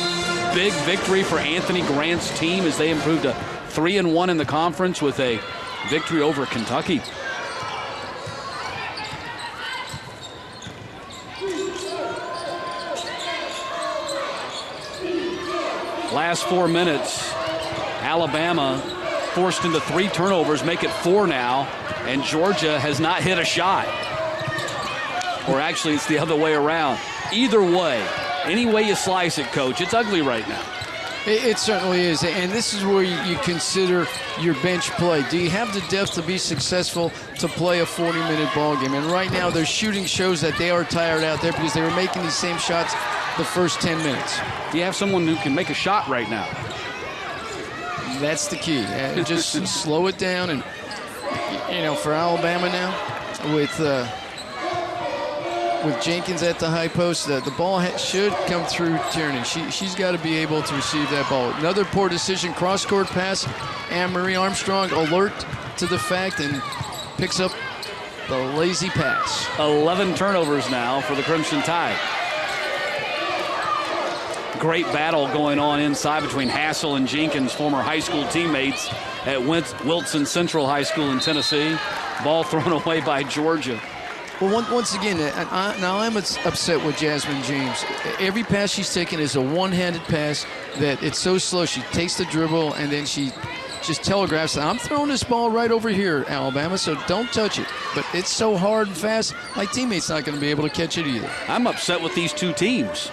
Big victory for Anthony Grant's team as they improved to 3-1 in the conference with a victory over Kentucky. Last 4 minutes, Alabama forced into 3 turnovers, make it 4 now, and Georgia has not hit a shot. Or actually, it's the other way around. Either way, any way you slice it, Coach, it's ugly right now. It certainly is, and this is where you consider your bench play. Do you have the depth to be successful to play a 40-minute ball game? And right now, their shooting shows that they are tired out there because they were making these same shots the first 10 minutes. Do you have someone who can make a shot right now? That's the key. Just slow it down, and for Alabama now, with Jenkins at the high post. The ball should come through Tierney. She's got to be able to receive that ball. Another poor decision, cross-court pass. Anne-Marie Armstrong alert to the fact and picks up the lazy pass. 11 turnovers now for the Crimson Tide. Great battle going on inside between Hassel and Jenkins, former high school teammates at Wilson Central High School in Tennessee. Ball thrown away by Georgia. Well, once again, now I'm upset with Jasmine James. Every pass she's taken is a one-handed pass that it's so slow. She takes the dribble and then she just telegraphs, I'm throwing this ball right over here, Alabama, so don't touch it. But it's so hard and fast, my teammate's not going to be able to catch it either. I'm upset with these two teams.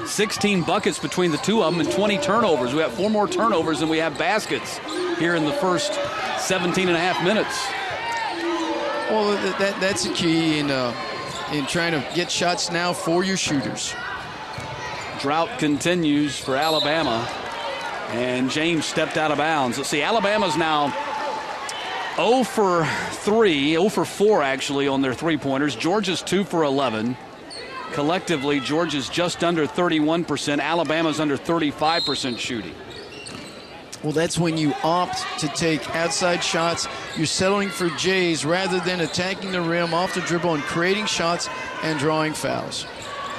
16 buckets between the two of them and 20 turnovers. We have 4 more turnovers than we have baskets here in the first 17 and a half minutes. Well, that's a key in trying to get shots now for your shooters. Drought continues for Alabama, and James stepped out of bounds. Let's see, Alabama's now 0 for 3, 0 for 4 actually on their three-pointers. Georgia's 2 for 11. Collectively, Georgia's just under 31%. Alabama's under 35% shooting. Well, that's when you opt to take outside shots. You're settling for J's rather than attacking the rim off the dribble and creating shots and drawing fouls.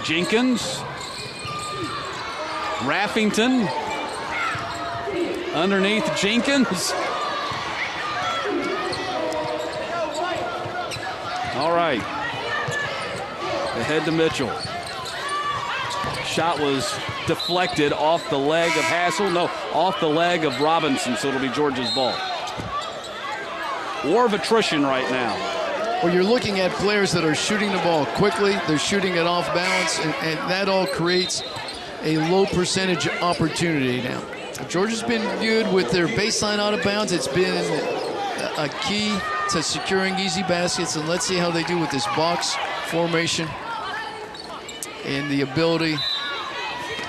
Jenkins, Raffington, underneath Jenkins. All right. Ahead to Mitchell. Shot was deflected off the leg of Hassel. No, off the leg of Robinson, so it'll be Georgia's ball. War of attrition right now. Well, you're looking at players that are shooting the ball quickly. They're shooting it off balance, and that all creates a low percentage opportunity now. Georgia's been good with their baseline out of bounds. It's been a key to securing easy baskets, and let's see how they do with this box formation and the ability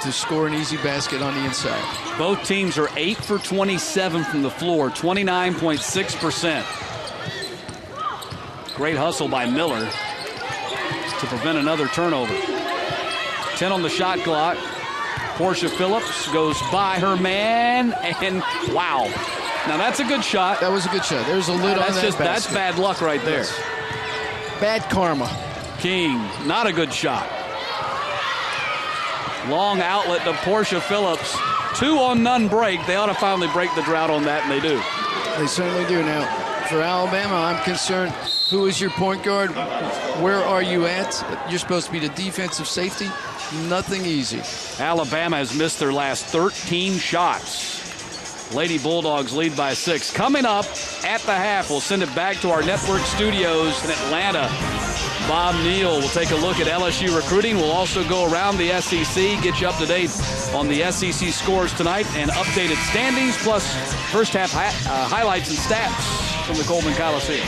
to score an easy basket on the inside. Both teams are 8 for 27 from the floor, 29.6%. Great hustle by Miller to prevent another turnover. 10 on the shot clock. Portia Phillips goes by her man, and wow. Now that's a good shot. That was a good shot. There's a lid on that basket. That's bad luck right there. Yes. Bad karma. King, not a good shot. Long outlet to Portia Phillips. 2 on none break. They ought to finally break the drought on that, and they do. They certainly do. Now, for Alabama, I'm concerned, who is your point guard? Where are you at? You're supposed to be the defensive safety. Nothing easy. Alabama has missed their last 13 shots. Lady Bulldogs lead by 6. Coming up at the half, we'll send it back to our network studios in Atlanta. Bob Neal will take a look at LSU recruiting. We'll also go around the SEC, get you up to date on the SEC scores tonight and updated standings, plus first half highlights and stats from the Coleman Coliseum.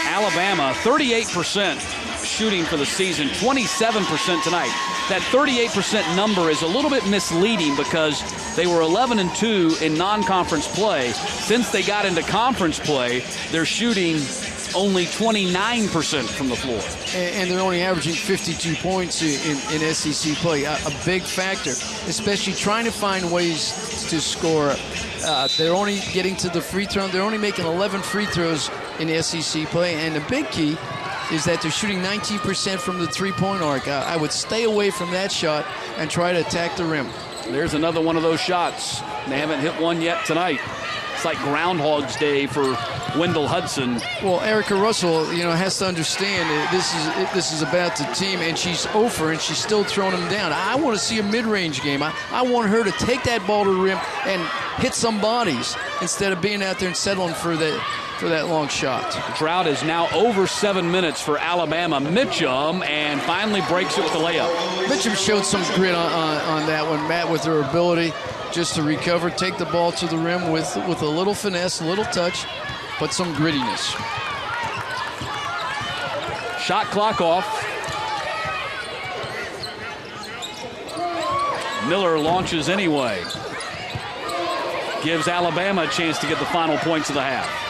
Alabama, 38% shooting for the season, 27% tonight. That 38% number is a little bit misleading because they were 11-2 in non-conference play. Since they got into conference play, they're shooting only 29% from the floor. And they're only averaging 52 points in SEC play. A big factor, especially trying to find ways to score. They're only getting to the free throw. They're only making 11 free throws in SEC play. And the big key is that they're shooting 19% from the three-point arc. I would stay away from that shot and try to attack the rim. There's another one of those shots. They haven't hit one yet tonight. It's like Groundhog's Day for Wendell Hudson. Well, Erica Russell, has to understand this is about the team, and she's over, and she's still throwing them down. I want to see a mid-range game. I want her to take that ball to the rim and hit some bodies instead of being out there and settling for that long shot. The drought is now over 7 minutes for Alabama. Mitchum, and finally breaks it with a layup. Mitchum showed some grit on that one, Matt, with her ability just to recover, take the ball to the rim with a little finesse, a little touch, but some grittiness. Shot clock off. Miller launches anyway. Gives Alabama a chance to get the final points of the half.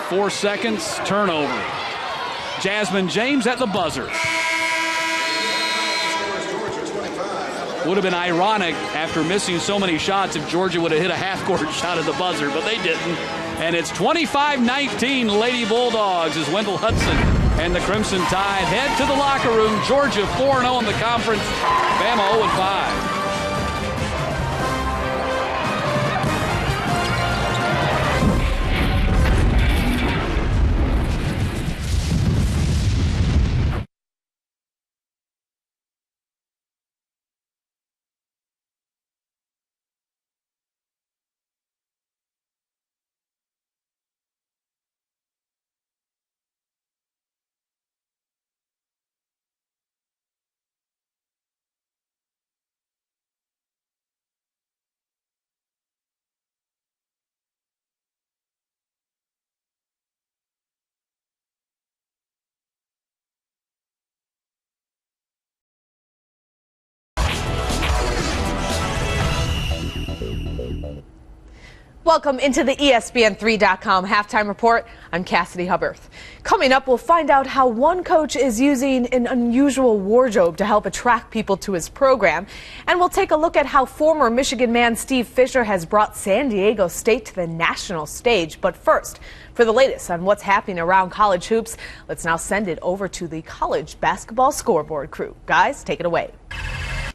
Four seconds, turnover. Jasmine James at the buzzer. Would have been ironic after missing so many shots if Georgia would have hit a half-court shot at the buzzer, but they didn't. And it's 25-19 Lady Bulldogs as Wendell Hudson and the Crimson Tide head to the locker room. Georgia 4-0 in the conference. Bama 0-5. Welcome into the ESPN3.com halftime report. I'm Cassidy Hubbarth. Coming up, we'll find out how one coach is using an unusual wardrobe to help attract people to his program. And we'll take a look at how former Michigan man Steve Fisher has brought San Diego State to the national stage. But first, for the latest on what's happening around college hoops, let's now send it over to the college basketball scoreboard crew. Guys, take it away.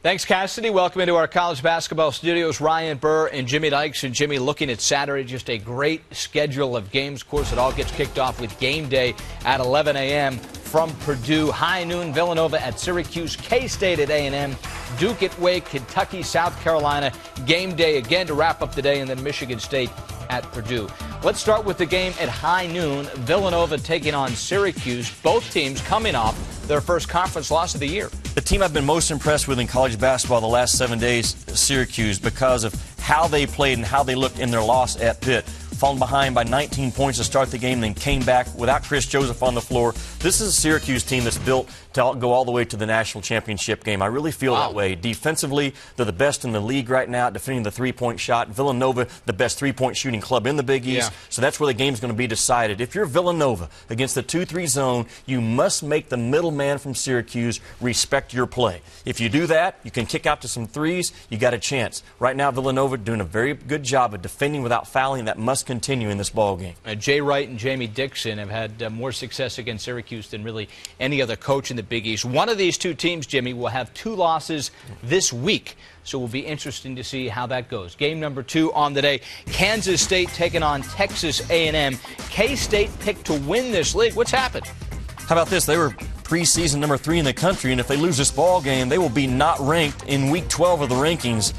Thanks, Cassidy. Welcome into our college basketball studios. Ryan Burr and Jimmy Dykes. And Jimmy, looking at Saturday, just a great schedule of games. Of course, it all gets kicked off with game day at 11 a.m. from Purdue. High noon, Villanova at Syracuse, K-State at A&M, Duke at Wake, Kentucky, South Carolina. Game day again to wrap up the day, and then Michigan State at Purdue. Let's start with the game at high noon. Villanova taking on Syracuse. Both teams coming off their first conference loss of the year. The team I've been most impressed with in college basketball the last 7 days, Syracuse, because of how they played and how they looked in their loss at Pitt. Fallen behind by 19 points to start the game, then came back without Chris Joseph on the floor. This is a Syracuse team that's built to go all the way to the national championship game. I really feel that way. Defensively, they're the best in the league right now at defending the three-point shot. Villanova, the best three-point shooting club in the Big East. So that's where the game's going to be decided. If you're Villanova against the 2-3 zone, you must make the middleman from Syracuse respect your play. If you do that, you can kick out to some threes, you got a chance. Right now, Villanova doing a very good job of defending without fouling. That must continue in this ball game. Jay Wright and Jamie Dixon have had more success against Syracuse than really any other coach in the Big East. One of these two teams, Jimmy, will have 2 losses this week, so it will be interesting to see how that goes. Game number 2 on the day, Kansas State taking on Texas A&M. K-State picked to win this league. What's happened? How about this? They were preseason number 3 in the country, and if they lose this ball game, they will be not ranked in week 12 of the rankings.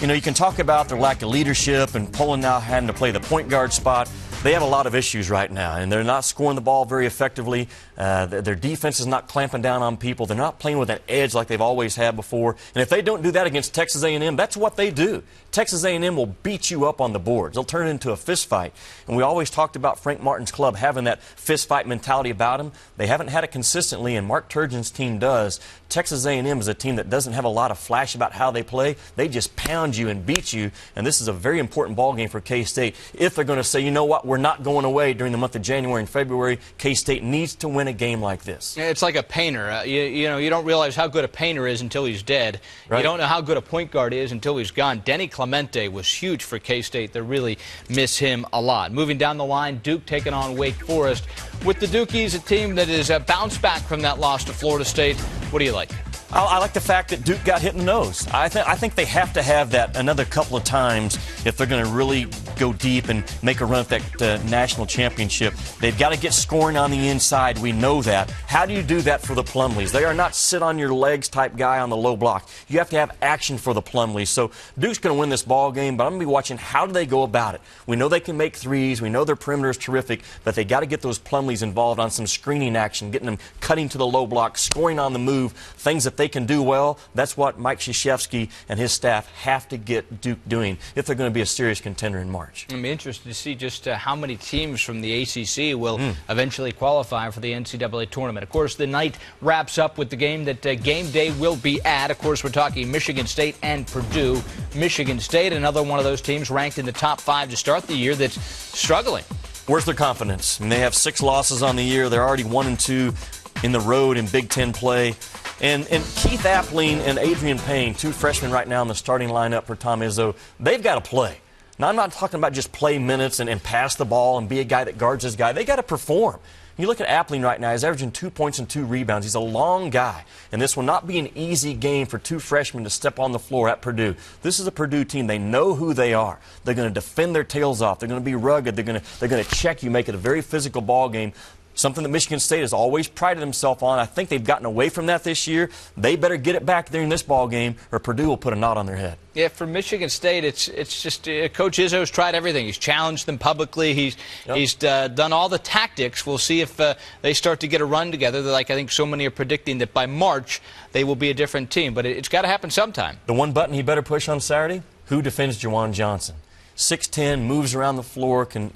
You know, you can talk about their lack of leadership and Poland now having to play the point guard spot. They have a lot of issues right now, and they're not scoring the ball very effectively. Their defense is not clamping down on people. They're not playing with an edge like they've always had before. And if they don't do that against Texas A&M, that's what they do. Texas A&M will beat you up on the boards. They'll turn it into a fist fight. And we always talked about Frank Martin's club having that fist fight mentality about them. They haven't had it consistently, and Mark Turgeon's team does. Texas A&M is a team that doesn't have a lot of flash about how they play. They just pound you and beat you, and this is a very important ball game for K-State. If they're going to say, you know what, we're not going away during the month of January and February, K-State needs to win a game like this. It's like a painter. You know, you don't realize how good a painter is until he's dead. Right. You don't know how good a point guard is until he's gone. Denny Clemente was huge for K-State. They really miss him a lot. Moving down the line, Duke taking on Wake Forest. With the Dukies, a team that is bounced back from that loss to Florida State. What do you like? I like the fact that Duke got hit in the nose. I think they have to have that another couple of times if they're going to really go deep and make a run at that national championship. They've got to get scoring on the inside. We know that. How do you do that for the Plumleys? They are not sit-on-your-legs type guy on the low block. You have to have action for the Plumleys. So Duke's going to win this ball game, but I'm going to be watching how do they go about it. We know they can make threes. We know their perimeter is terrific, but they got to get those Plumleys involved on some screening action, getting them cutting to the low block, scoring on the move, things that they can do well. That's what Mike Krzyzewski and his staff have to get Duke doing if they're going to be a serious contender in March. March. I'm interested to see just how many teams from the ACC will eventually qualify for the NCAA tournament. Of course, the night wraps up with the game that game day will be at. Of course, we're talking Michigan State and Purdue. Michigan State, another one of those teams ranked in the top 5 to start the year that's struggling. Where's their confidence? I mean, they have 6 losses on the year. They're already 1-2 in the road in Big Ten play. And Keith Appling and Adrian Payne, 2 freshmen right now in the starting lineup for Tom Izzo, they've got to play. Now, I'm not talking about just play minutes and pass the ball and be a guy that guards his guy. They got to perform. You look at Appling right now, he's averaging 2 points and 2 rebounds. He's a long guy. And this will not be an easy game for 2 freshmen to step on the floor at Purdue. This is a Purdue team. They know who they are. They're going to defend their tails off. They're going to be rugged. They're going to check you, make it a very physical ball game. Something that Michigan State has always prided themselves on. I think they've gotten away from that this year. They better get it back there in this ball game, or Purdue will put a knot on their head. Yeah, for Michigan State, it's just Coach Izzo's tried everything. He's challenged them publicly. He's done all the tactics. We'll see if they start to get a run together. Like I think so many are predicting that by March they will be a different team. But it's got to happen sometime. The one button he better push on Saturday: who defends Juwan Johnson? 6'10", moves around the floor, can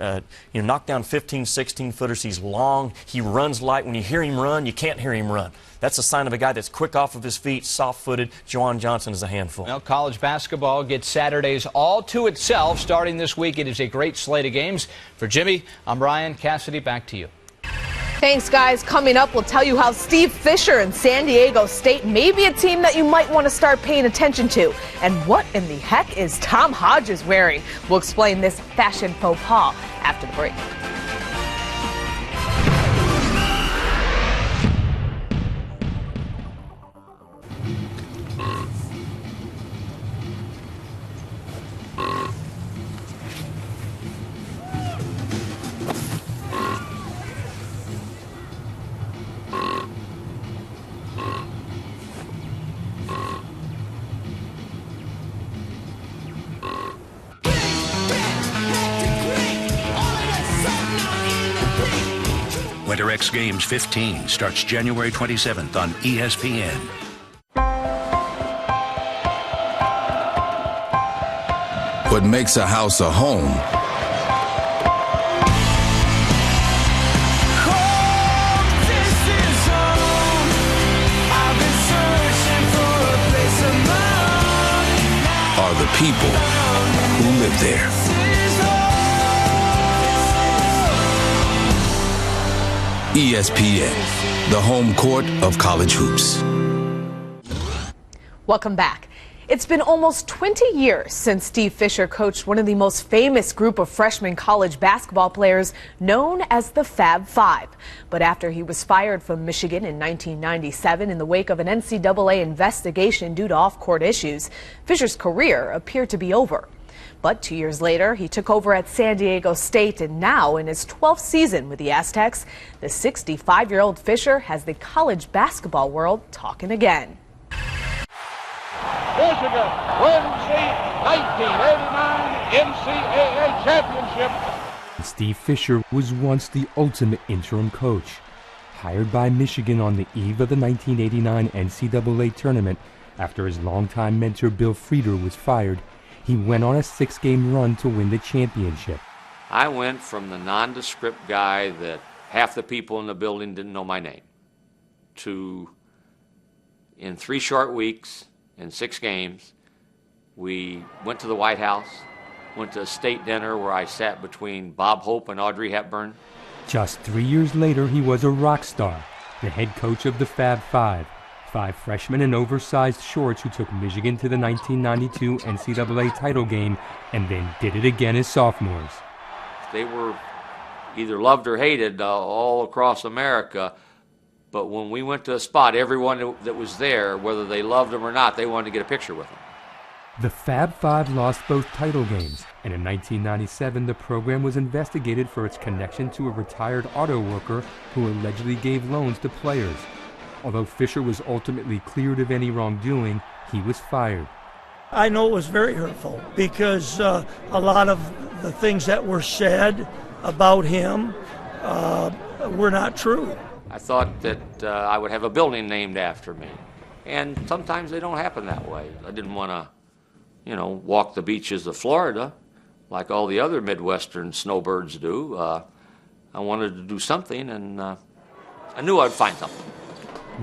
knock down 15, 16-footers. He's long. He runs light. When you hear him run, you can't hear him run. That's a sign of a guy that's quick off of his feet, soft-footed. Juwan Johnson is a handful. Well, college basketball gets Saturdays all to itself. Starting this week, it is a great slate of games. For Jimmy, I'm Ryan. Cassidy, back to you. Thanks, guys. Coming up, we'll tell you how Steve Fisher and San Diego State may be a team that you might want to start paying attention to. And what in the heck is Tom Hodges wearing? We'll explain this fashion faux pas after the break. Winter X Games 15 starts January 27th on ESPN. What makes a house a home are the people who live there. ESPN, the home court of college hoops. Welcome back. It's been almost 20 years since Steve Fisher coached one of the most famous group of freshman college basketball players known as the Fab Five. But after he was fired from Michigan in 1997 in the wake of an NCAA investigation due to off-court issues, Fisher's career appeared to be over. But 2 years later, he took over at San Diego State, and now in his 12th season with the Aztecs, the 65-year-old Fisher has the college basketball world talking again. Michigan wins the 1989 NCAA championship. Steve Fisher was once the ultimate interim coach. Hired by Michigan on the eve of the 1989 NCAA tournament after his longtime mentor Bill Frieder was fired, he went on a 6-game run to win the championship. I went from the nondescript guy that half the people in the building didn't know my name to, in 3 short weeks, in 6 games, we went to the White House, went to a state dinner where I sat between Bob Hope and Audrey Hepburn. Just 3 years later, he was a rock star, the head coach of the Fab Five, 5 freshmen in oversized shorts who took Michigan to the 1992 NCAA title game and then did it again as sophomores. They were either loved or hated all across America, but when we went to a spot, everyone that was there, whether they loved them or not, they wanted to get a picture with them. The Fab Five lost both title games, and in 1997 the program was investigated for its connection to a retired auto worker who allegedly gave loans to players. Although Fisher was ultimately cleared of any wrongdoing, he was fired. I know it was very hurtful because a lot of the things that were said about him were not true. I thought that I would have a building named after me, and sometimes they don't happen that way. I didn't want to, walk the beaches of Florida, like all the other Midwestern snowbirds do. I wanted to do something, and I knew I'd find something.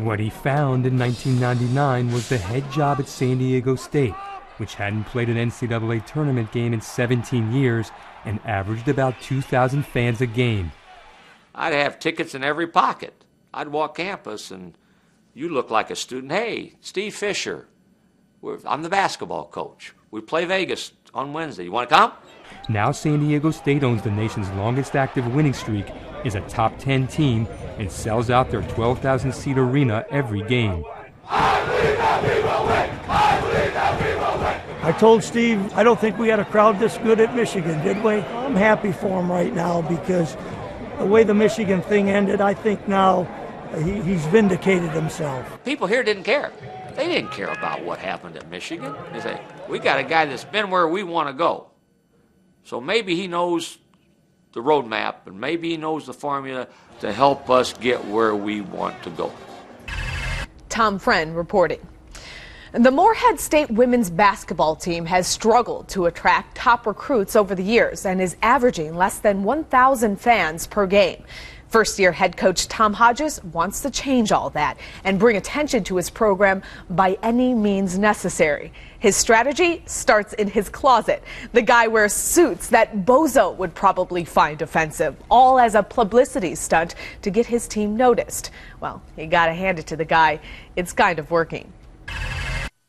What he found in 1999 was the head job at San Diego State, which hadn't played an NCAA tournament game in 17 years and averaged about 2,000 fans a game. I'd have tickets in every pocket. I'd walk campus, and you look like a student. Hey, Steve Fisher, I'm the basketball coach. We play Vegas on Wednesday. You want to come? Now San Diego State owns the nation's longest active winning streak, is a top 10 team, and sells out their 12,000-seat arena every game. I told Steve, I don't think we had a crowd this good at Michigan, did we? I'm happy for him right now because the way the Michigan thing ended, I think now he's vindicated himself. People here didn't care. They didn't care about what happened at Michigan. They say, we got a guy that's been where we want to go. So maybe he knows the roadmap, and maybe he knows the formula to help us get where we want to go. Tom Friend reporting. The Morehead State women's basketball team has struggled to attract top recruits over the years and is averaging less than 1,000 fans per game. First-year head coach Tom Hodges wants to change all that and bring attention to his program by any means necessary. His strategy starts in his closet. The guy wears suits that Bozo would probably find offensive, all as a publicity stunt to get his team noticed. Well, you gotta hand it to the guy. It's kind of working.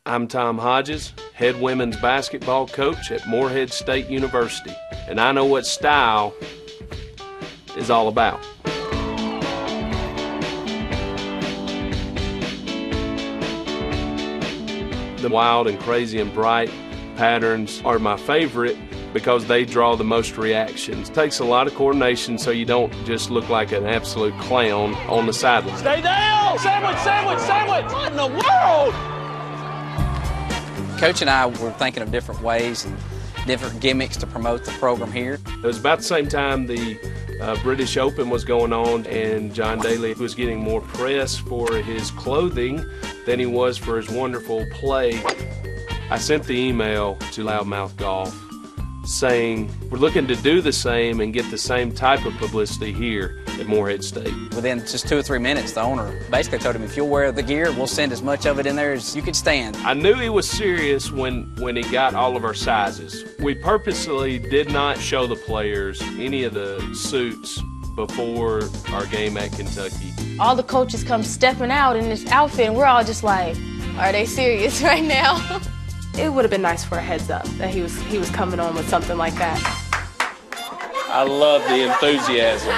I'm Tom Hodges, head women's basketball coach at Morehead State University, and I know what style is all about. The wild and crazy and bright patterns are my favorite because they draw the most reactions. It takes a lot of coordination so you don't just look like an absolute clown on the sideline. Stay down! Sandwich, sandwich, sandwich! What in the world? Coach and I were thinking of different ways and different gimmicks to promote the program here. It was about the same time the British Open was going on, and John Daly was getting more press for his clothing than he was for his wonderful play. I sent the email to Loudmouth Golf saying we're looking to do the same and get the same type of publicity here at Morehead State. Within just 2 or 3 minutes, the owner basically told him, if you'll wear the gear, we'll send as much of it in there as you could stand. I knew he was serious when he got all of our sizes. We purposely did not show the players any of the suits before our game at Kentucky. All the coaches come stepping out in this outfit, and we're all just like, are they serious right now? It would have been nice for a heads up that he was coming on with something like that. I love the enthusiasm.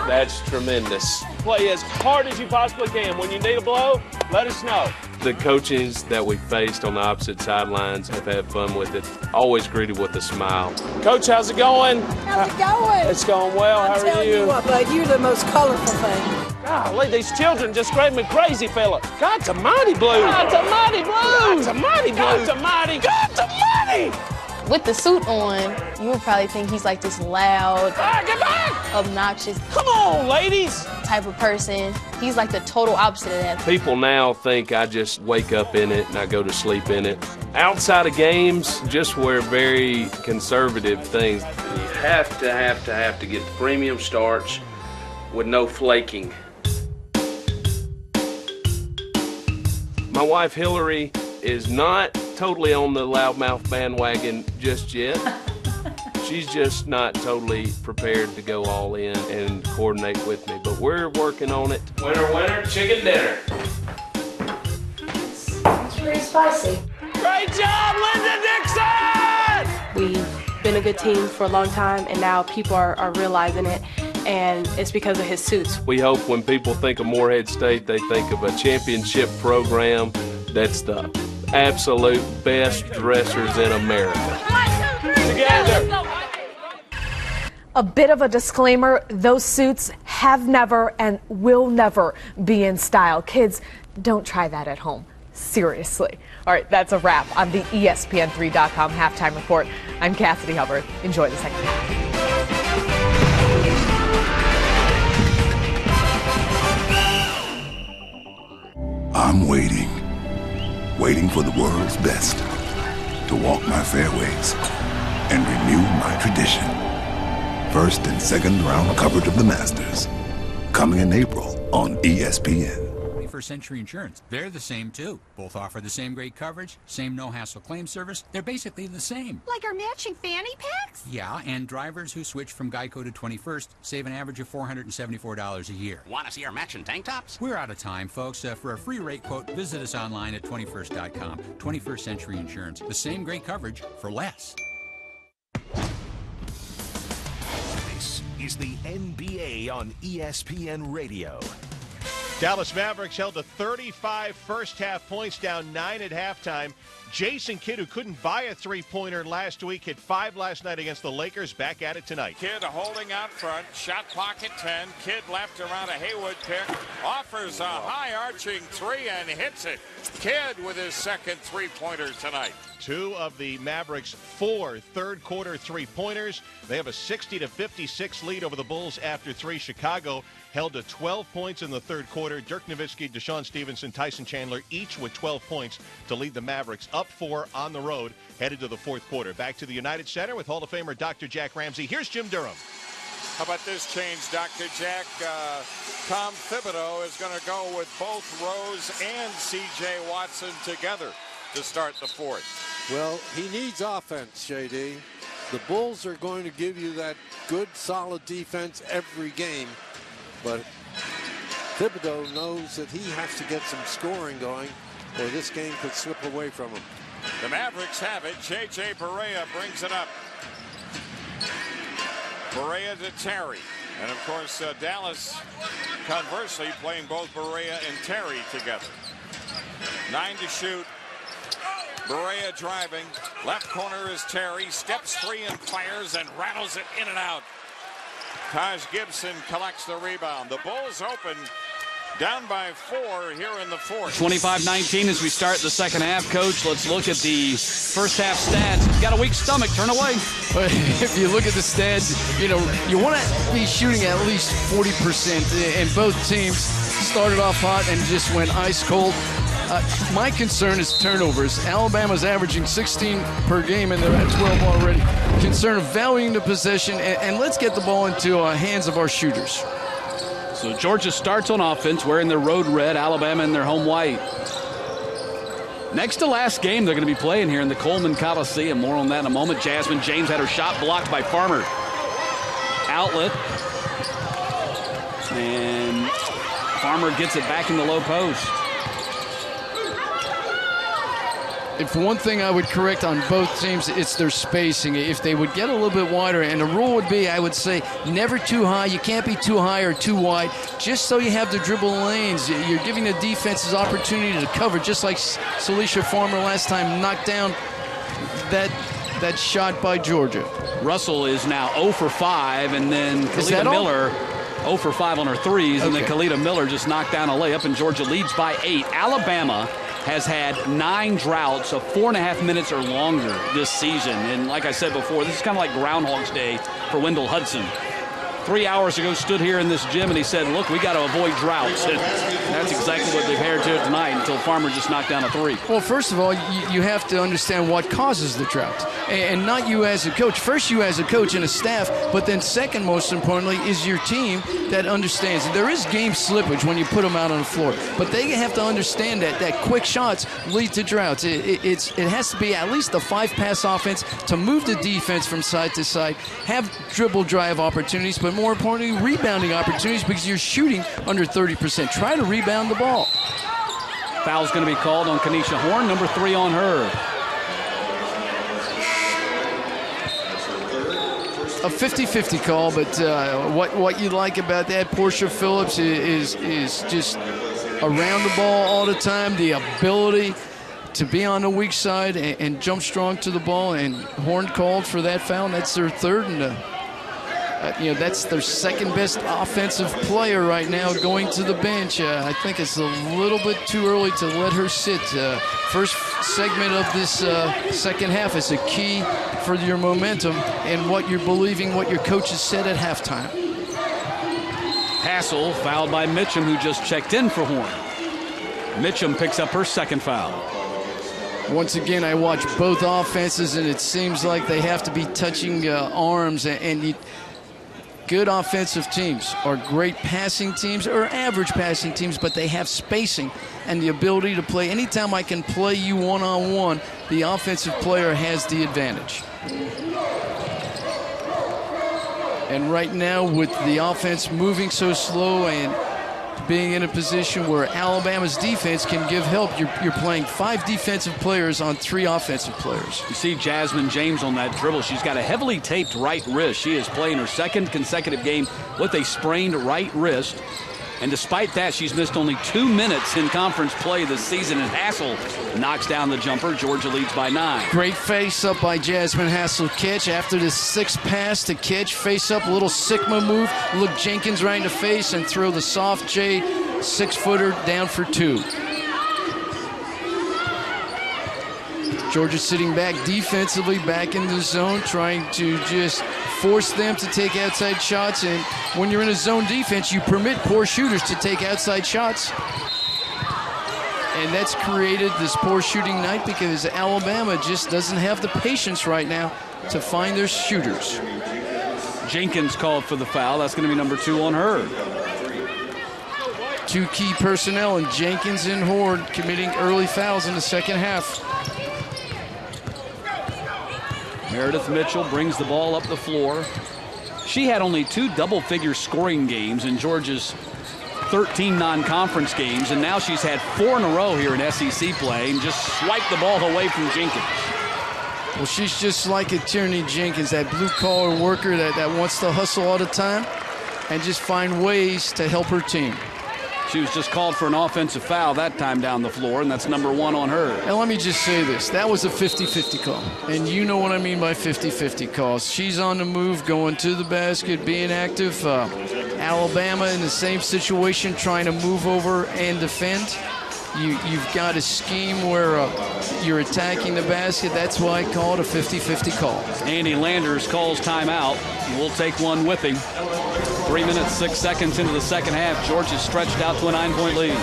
That's tremendous. Play as hard as you possibly can. When you need a blow, let us know. The coaches that we faced on the opposite sidelines have had fun with it, always greeted with a smile. Coach, how's it going? How's it going? It's going well. How are you? You what, bud, you're the most colorful thing. Golly, these children just grab me crazy, fella. God's a mighty blue. God's a mighty blue. God's a mighty blue. God's a mighty. God's a mighty. With the suit on, you would probably think he's like this loud, get back! Obnoxious, come on, ladies, type of person. He's like the total opposite of that. People now think I just wake up in it and I go to sleep in it. Outside of games, just wear very conservative things. You have to get premium starch with no flaking. My wife Hillary is not totally on the loudmouth bandwagon just yet. She's just not totally prepared to go all in and coordinate with me, but we're working on it. Winner, winner, chicken dinner. It's pretty spicy. Great job, Linda Dixon! We've been a good team for a long time, and now people are realizing it, and it's because of his suits. We hope when people think of Morehead State, they think of a championship program that's the absolute best dressers in America. Together. A bit of a disclaimer, those suits have never and will never be in style. Kids, don't try that at home. Seriously. All right, that's a wrap on the ESPN3.com halftime report. I'm Cassidy Hubbard. Enjoy the second half. I'm waiting for the world's best to walk my fairways. and renew my tradition. First and second round coverage of the Masters. Coming in April on ESPN. 21st Century Insurance. They're the same, too. Both offer the same great coverage, same no-hassle claim service. They're basically the same. Like our matching fanny packs? Yeah, and drivers who switch from Geico to 21st save an average of $474 a year. Want to see our matching tank tops? We're out of time, folks. For a free rate quote, visit us online at 21st.com. 21st Century Insurance. The same great coverage for less. This is the NBA on ESPN Radio. Dallas Mavericks held to 35 first-half points, down 9 at halftime. Jason Kidd, who couldn't buy a three-pointer last week, hit 5 last night against the Lakers. Back at it tonight. Kidd holding out front, shot clock at 10. Kidd left around a Haywood pick, offers a high-arching three and hits it. Kidd with his second three-pointer tonight. 2 of the Mavericks' 4 third-quarter three-pointers. They have a 60-56 lead over the Bulls after 3. Chicago held to 12 points in the third quarter. Dirk Nowitzki, Deshaun Stevenson, Tyson Chandler, each with 12 points to lead the Mavericks up 4 on the road, headed to the fourth quarter. Back to the United Center with Hall of Famer Dr. Jack Ramsey. Here's Jim Durham. How about this change, Dr. Jack? Tom Thibodeau is going to go with both Rose and C.J. Watson together to start the fourth. Well, he needs offense, J.D. The Bulls are going to give you that good, solid defense every game. But Thibodeau knows that he has to get some scoring going, or this game could slip away from him. The Mavericks have it. J.J. Barea brings it up. Barea to Terry. And, of course, Dallas, conversely, playing both Barea and Terry together. 9 to shoot. Barea driving. Left corner is Terry. Steps 3 and fires and rattles it in and out. Taj Gibson collects the rebound. The Bulls open down by 4 here in the fourth. 25-19 as we start the second half. Coach, let's look at the first half stats. He's got a weak stomach. Turn away. If you look at the stats, you want to be shooting at least 40%. And both teams started off hot and just went ice cold. My concern is turnovers. Alabama's averaging 16 per game, and they're at 12 already. Concern of valuing the possession, and let's get the ball into hands of our shooters. So Georgia starts on offense wearing their road red, Alabama in their home white. Next to last game they're going to be playing here in the Coleman Coliseum. More on that in a moment. Jasmine James had her shot blocked by Farmer. Outlet. And Farmer gets it back in the low post. If one thing I would correct on both teams, it's their spacing. If they would get a little bit wider, and the rule would be, I would say, never too high. You can't be too high or too wide, just so you have the dribble lanes. You're giving the defenses opportunity to cover, just like Celicia Farmer last time knocked down that shot by Georgia. Russell is now 0 for 5, and then Kalita Miller 0 for 5 on her threes, and then Kalita Miller just knocked down a layup, and Georgia leads by 8. Alabama has had 9 droughts of 4.5 minutes or longer this season. And like I said before, this is kind of like Groundhog's Day for Wendell Hudson. 3 hours ago, stood here in this gym, and he said, look, we got to avoid droughts. And that's exactly what they've had to tonight until Farmer just knocked down a 3. Well, first of all, you have to understand what causes the drought, and not you as a coach. First, you as a coach and a staff, but then second, most importantly, is your team that understands. There is game slippage when you put them out on the floor, but they have to understand that quick shots lead to droughts. It has to be at least a 5-pass offense to move the defense from side to side, have dribble drive opportunities, but more importantly, rebounding opportunities, because you're shooting under 30%. Try to rebound the ball. Foul's going to be called on Kanisha Horn, number 3 on her. A 50-50 call, but what you like about that, Portia Phillips, is just around the ball all the time, the ability to be on the weak side and jump strong to the ball, and Horn called for that foul, and that's their third, and that's their second best offensive player right now going to the bench. I think it's a little bit too early to let her sit. First segment of this second half is a key for your momentum and what you're believing, what your coaches said at halftime. Hassel fouled by Mitchum, who just checked in for Horn. Mitchum picks up her second foul. Once again, I watch both offenses, and it seems like they have to be touching arms. Good offensive teams are great passing teams or average passing teams, but they have spacing and the ability to play. Anytime I can play you one-on-one, the offensive player has the advantage. And right now, with the offense moving so slow and being in a position where Alabama's defense can give help, you're playing 5 defensive players on 3 offensive players. You see Jasmine James on that dribble. She's got a heavily taped right wrist. She is playing her 2nd consecutive game with a sprained right wrist. And despite that, she's missed only 2 minutes in conference play this season. And Hassel knocks down the jumper. Georgia leads by 9. Great face up by Jasmine Hassel. Catch after the 6th pass to catch. Face up, a little Sigma move. Look Jenkins right in the face and throw the soft J 6-footer down for 2. Georgia sitting back defensively, back in the zone, trying to just force them to take outside shots. And when you're in a zone defense, you permit poor shooters to take outside shots. And that's created this poor shooting night because Alabama just doesn't have the patience right now to find their shooters. Jenkins called for the foul. That's going to be number 2 on her. 2 key personnel, and Jenkins and Horde committing early fouls in the second half. Meredith Mitchell brings the ball up the floor. She had only 2 double-figure scoring games in Georgia's 13 non-conference games, and now she's had 4 in a row here in SEC play and just swiped the ball away from Jenkins. Well, she's just like a Tierney Jenkins, that blue-collar worker that wants to hustle all the time and just find ways to help her team. She was just called for an offensive foul that time down the floor, and that's number 1 on her. And let me just say this. That was a 50-50 call. And you know what I mean by 50-50 calls. She's on the move, going to the basket, being active. Alabama in the same situation, trying to move over and defend. You've got a scheme where you're attacking the basket. That's why I call it a 50-50 call. Andy Landers calls timeout. We'll take one with him. 3 minutes, 6 seconds into the second half. Georgia's stretched out to a 9-point lead.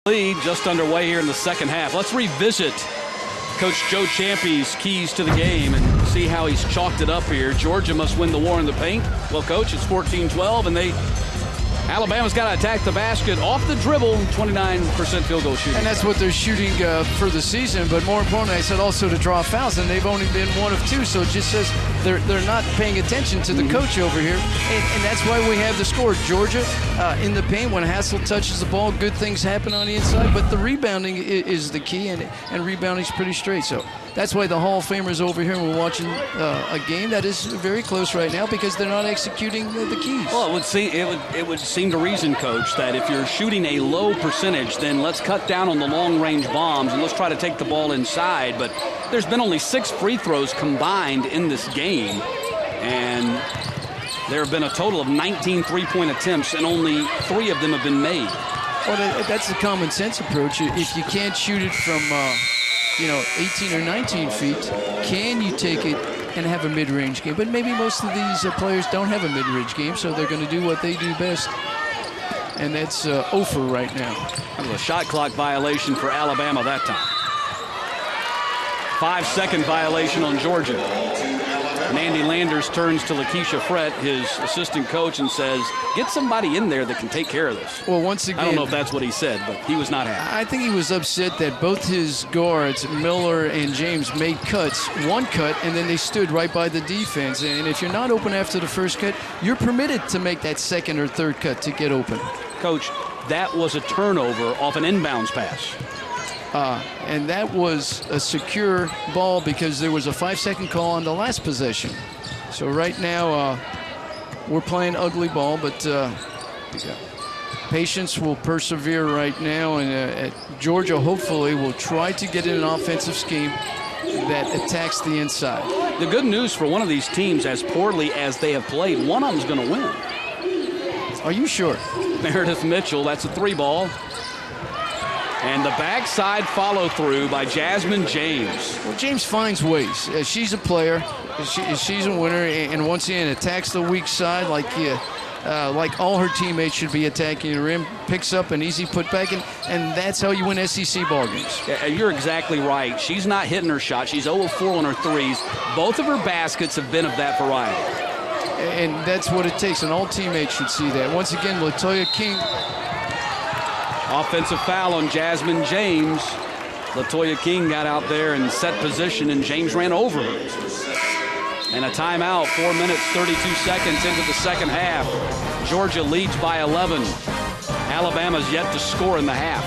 Lead just underway here in the second half. Let's revisit Coach Joe Champy's keys to the game and see how he's chalked it up here. Georgia must win the war in the paint. Well, Coach, it's 14-12, and they Alabama's got to attack the basket off the dribble, 29% field goal shooting. And that's what they're shooting for the season. But more importantly, I said also to draw fouls, and they've only been 1 of 2. So it just says they're not paying attention to the coach over here. And that's why we have the score. Georgia in the paint. When Hassel touches the ball, good things happen on the inside. But the rebounding is the key, and rebounding's pretty straight. So that's why the Hall of Famers over here, we're watching a game that is very close right now because they're not executing the keys. Well, it would seem to reason, Coach, that if you're shooting a low percentage, then let's cut down on the long-range bombs and let's try to take the ball inside. But there's been only 6 free throws combined in this game, and there have been a total of 19 three-point attempts, and only 3 of them have been made. Well, that's the common sense approach. If you can't shoot it from 18 or 19 feet, can you take it and have a mid-range game? But maybe most of these players don't have a mid-range game, so they're going to do what they do best. And that's over right now. That was a shot clock violation for Alabama that time. 5-second violation on Georgia. And Andy Landers turns to Lakeisha Frett, his assistant coach, and says, get somebody in there that can take care of this. Well, once again, I don't know if that's what he said, but he was not happy. I think he was upset that both his guards, Miller and James, made cuts, 1 cut, and then they stood right by the defense. And if you're not open after the first cut, you're permitted to make that 2nd or 3rd cut to get open. Coach, that was a turnover off an inbounds pass. And that was a secure ball because there was a 5-second call on the last possession. So right now we're playing ugly ball, but patience will persevere right now. And Georgia hopefully will try to get in an offensive scheme that attacks the inside. The good news for one of these teams, as poorly as they have played, one of them's going to win. Are you sure? Meredith Mitchell, that's a 3 ball. And the backside follow-through by Jasmine James. Well, James finds ways. She's a player. She's a winner, and once again attacks the weak side like all her teammates should be attacking the rim. Picks up an easy putback, and that's how you win SEC ball games. Yeah, you're exactly right. She's not hitting her shot. She's 0 of 4 on her threes. Both of her baskets have been of that variety. And that's what it takes, and all teammates should see that. Once again, Latoya King. Offensive foul on Jasmine James. Latoya King got out there and set position, and James ran over her. And a timeout, 4 minutes, 32 seconds into the second half. Georgia leads by 11. Alabama's yet to score in the half.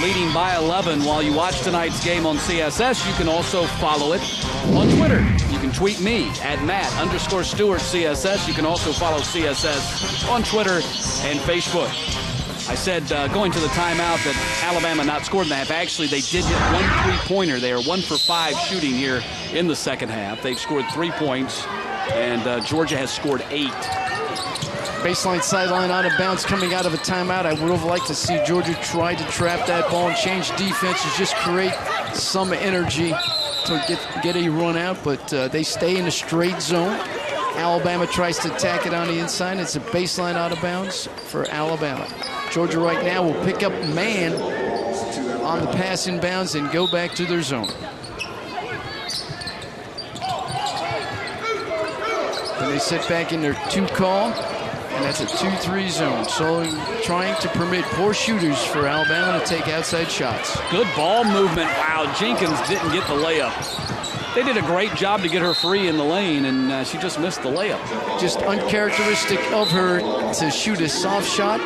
Leading by 11. While you watch tonight's game on CSS, you can also follow it on Twitter. You can can tweet me at Matt_Stewart CSS. You can also follow CSS on Twitter and Facebook. I said going to the timeout that Alabama not scored in the half. Actually, they did hit 1 3-pointer. They are 1 for 5 shooting here in the second half. They've scored 3 points, and Georgia has scored 8. Baseline sideline out of bounds coming out of a timeout. I would have liked to see Georgia try to trap that ball and change defenses, just create some energy to get a run out, but they stay in a straight zone. Alabama tries to attack it on the inside. It's a baseline out of bounds for Alabama. Georgia right now will pick up man on the pass inbounds and go back to their zone. And they sit back in their 2 call, and that's a 2-3 zone. So trying to permit poor shooters for Alabama to take outside shots. Good ball movement. Wow, Jenkins didn't get the layup. They did a great job to get her free in the lane, and she just missed the layup. Just uncharacteristic of her to shoot a soft shot.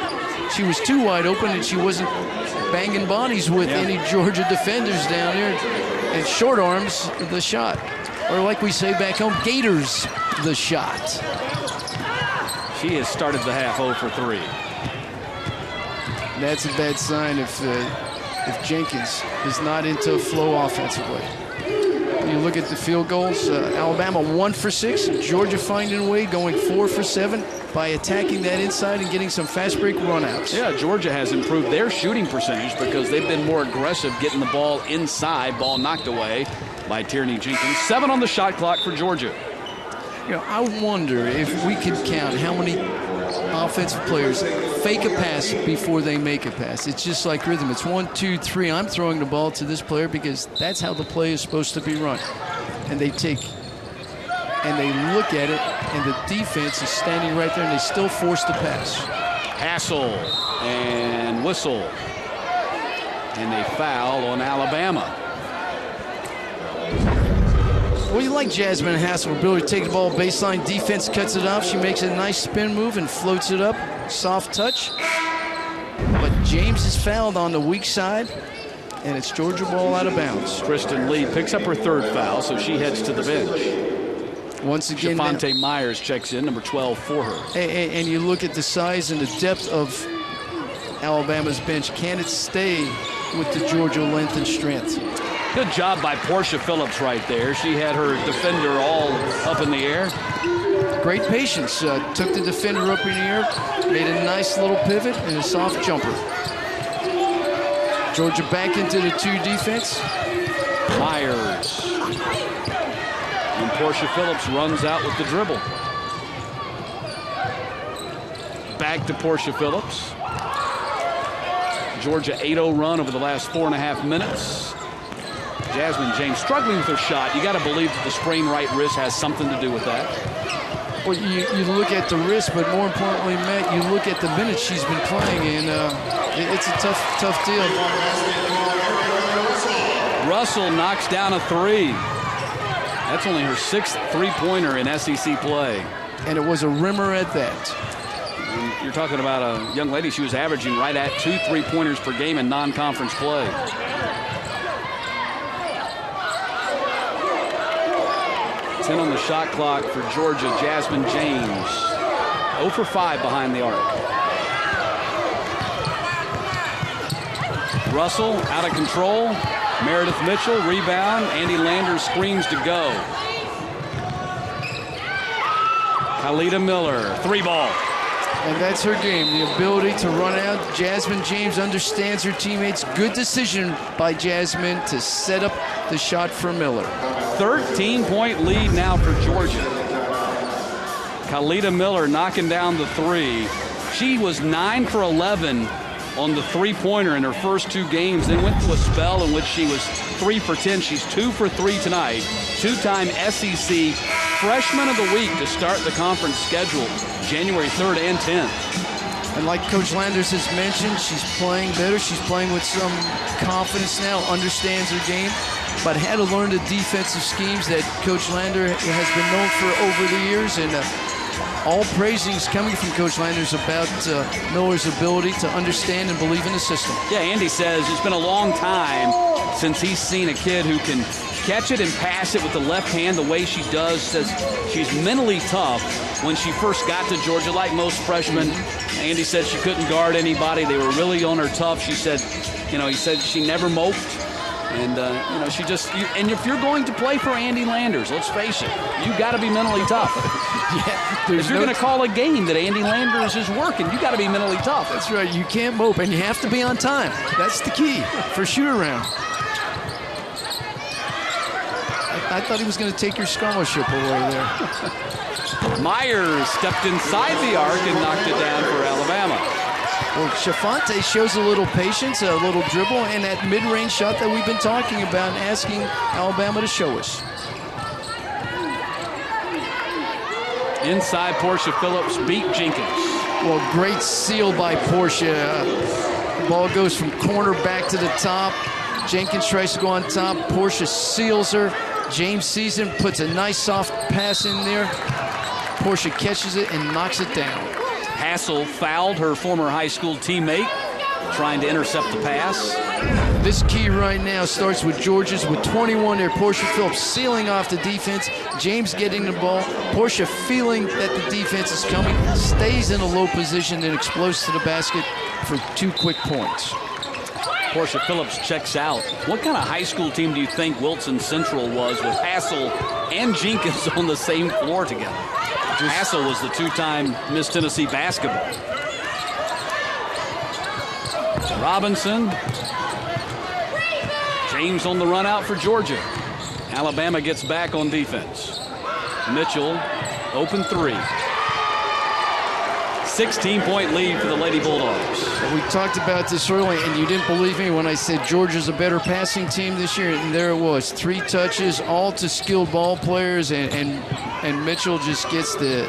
She was too wide open, and she wasn't banging bodies with any Georgia defenders down here. And short arms the shot. Or like we say back home, gators the shot. She has started the half 0 for 3. That's a bad sign if Jenkins is not into a flow offensively. You look at the field goals, Alabama 1 for 6. Georgia finding a way, going 4 for 7 by attacking that inside and getting some fast break runouts. Yeah, Georgia has improved their shooting percentage because they've been more aggressive getting the ball inside. Ball knocked away by Tierney Jenkins. 7 on the shot clock for Georgia. You know, I wonder if we could count how many offensive players fake a pass before they make a pass. It's just like rhythm. It's 1, 2, 3. I'm throwing the ball to this player because that's how the play is supposed to be run. And they take and they look at it, and the defense is standing right there, and they still force the pass. Hassel and whistle. And they foul on Alabama. Well, you like Jasmine Hassel, ability to take the ball baseline. Defense cuts it off. She makes a nice spin move and floats it up. Soft touch. But James is fouled on the weak side, and it's Georgia ball out of bounds. Kristen Lee picks up her 3rd foul, so she heads to the bench. Once again, Javonte Myers checks in, number 12 for her. And you look at the size and the depth of Alabama's bench. Can it stay with the Georgia length and strength? Good job by Portia Phillips right there. She had her defender all up in the air. Great patience. Took the defender up in the air, made a nice little pivot and a soft jumper. Georgia back into the 2 defense. Myers. And Portia Phillips runs out with the dribble. Back to Portia Phillips. Georgia 8-0 run over the last 4.5 minutes. Jasmine James struggling with her shot. You got to believe that the sprained right wrist has something to do with that. Well, you look at the wrist, but more importantly, Matt, you look at the minutes she's been playing, and it's a tough deal. Russell knocks down a 3. That's only her 6th 3-pointer in SEC play. And it was a rimmer at that. And you're talking about a young lady. She was averaging right at 2 3-pointers per game in non-conference play. Ten on the shot clock for Georgia. Jasmine James 0 for 5 behind the arc. Russell out of control. Meredith Mitchell rebound. Andy Landers screams to go. Khalida Miller 3-ball. And that's her game, the ability to run out. Jasmine James understands her teammates. Good decision by Jasmine to set up the shot for Miller. 13-point lead now for Georgia. Khalida Miller knocking down the 3. She was 9 for 11 on the 3-pointer in her first 2 games, then went through a spell in which she was 3 for 10. She's 2 for 3 tonight. 2-time SEC Freshman of the Week to start the conference schedule January 3rd and 10th. And like Coach Landers has mentioned, she's playing better. She's playing with some confidence now, understands her game, but had to learn the defensive schemes that Coach Lander has been known for over the years. And all praisings coming from Coach Landers about Miller's ability to understand and believe in the system. Yeah, Andy says it's been a long time since he's seen a kid who can catch it and pass it with the left hand the way she does. Says she's mentally tough. When she first got to Georgia, like most freshmen, Andy said she couldn't guard anybody. They were really on her tough. She said, he said she never moped. And, she just, and if you're going to play for Andy Landers, let's face it, you got to be mentally tough. If you're going to call a game that Andy Landers is working, you got to be mentally tough. That's right. You can't mope, and you have to be on time. That's the key for shoot-around. I thought he was going to take your scholarship away there. Myers stepped inside the arc and knocked it down for Alabama. Well, Chafante shows a little patience, a little dribble, and that mid-range shot that we've been talking about and asking Alabama to show us. Inside, Portia Phillips beat Jenkins. Well, great seal by Portia. The ball goes from corner back to the top. Jenkins tries to go on top. Portia seals her. James Season puts a nice soft pass in there. Portia catches it and knocks it down. Hassel fouled her former high school teammate trying to intercept the pass. This key right now starts with Georgia's with 21 there. Portia Phillips sealing off the defense. James getting the ball. Portia feeling that the defense is coming, stays in a low position and explodes to the basket for 2 quick points. Portia Phillips checks out. What kind of high school team do you think Wilson Central was with Hassel and Jenkins on the same floor together? Hassel was the 2-time Miss Tennessee basketball. Robinson. James on the run out for Georgia. Alabama gets back on defense. Mitchell, open 3. 16-point lead for the Lady Bulldogs. We talked about this earlier, and you didn't believe me when I said Georgia's a better passing team this year, and there it was. 3 touches, all to skilled ball players, and Mitchell just gets the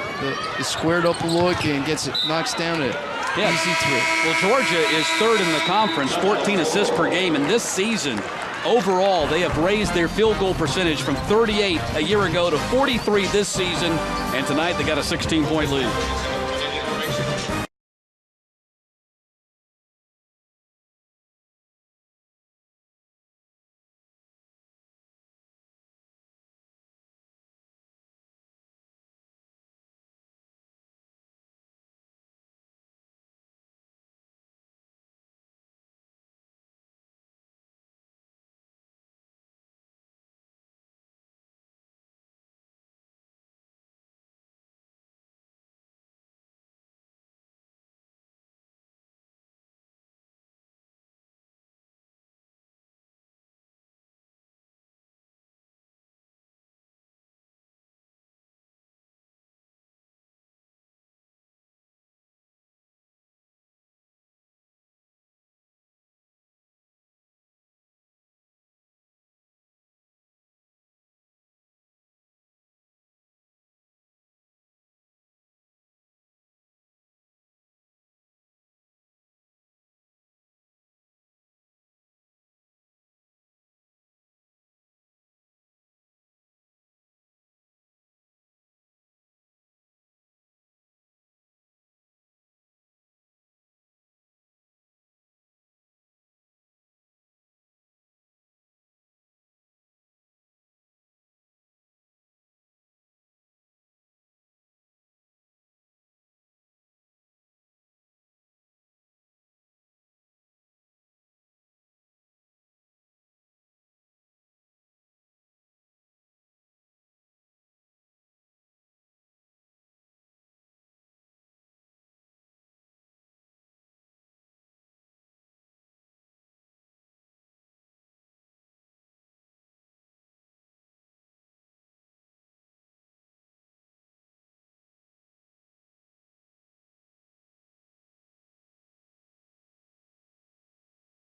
squared up look and gets it, knocks down an easy 3. Well, Georgia is 3rd in the conference, 14 assists per game, and this season, overall, they have raised their field goal percentage from 38 a year ago to 43 this season, and tonight they got a 16-point lead.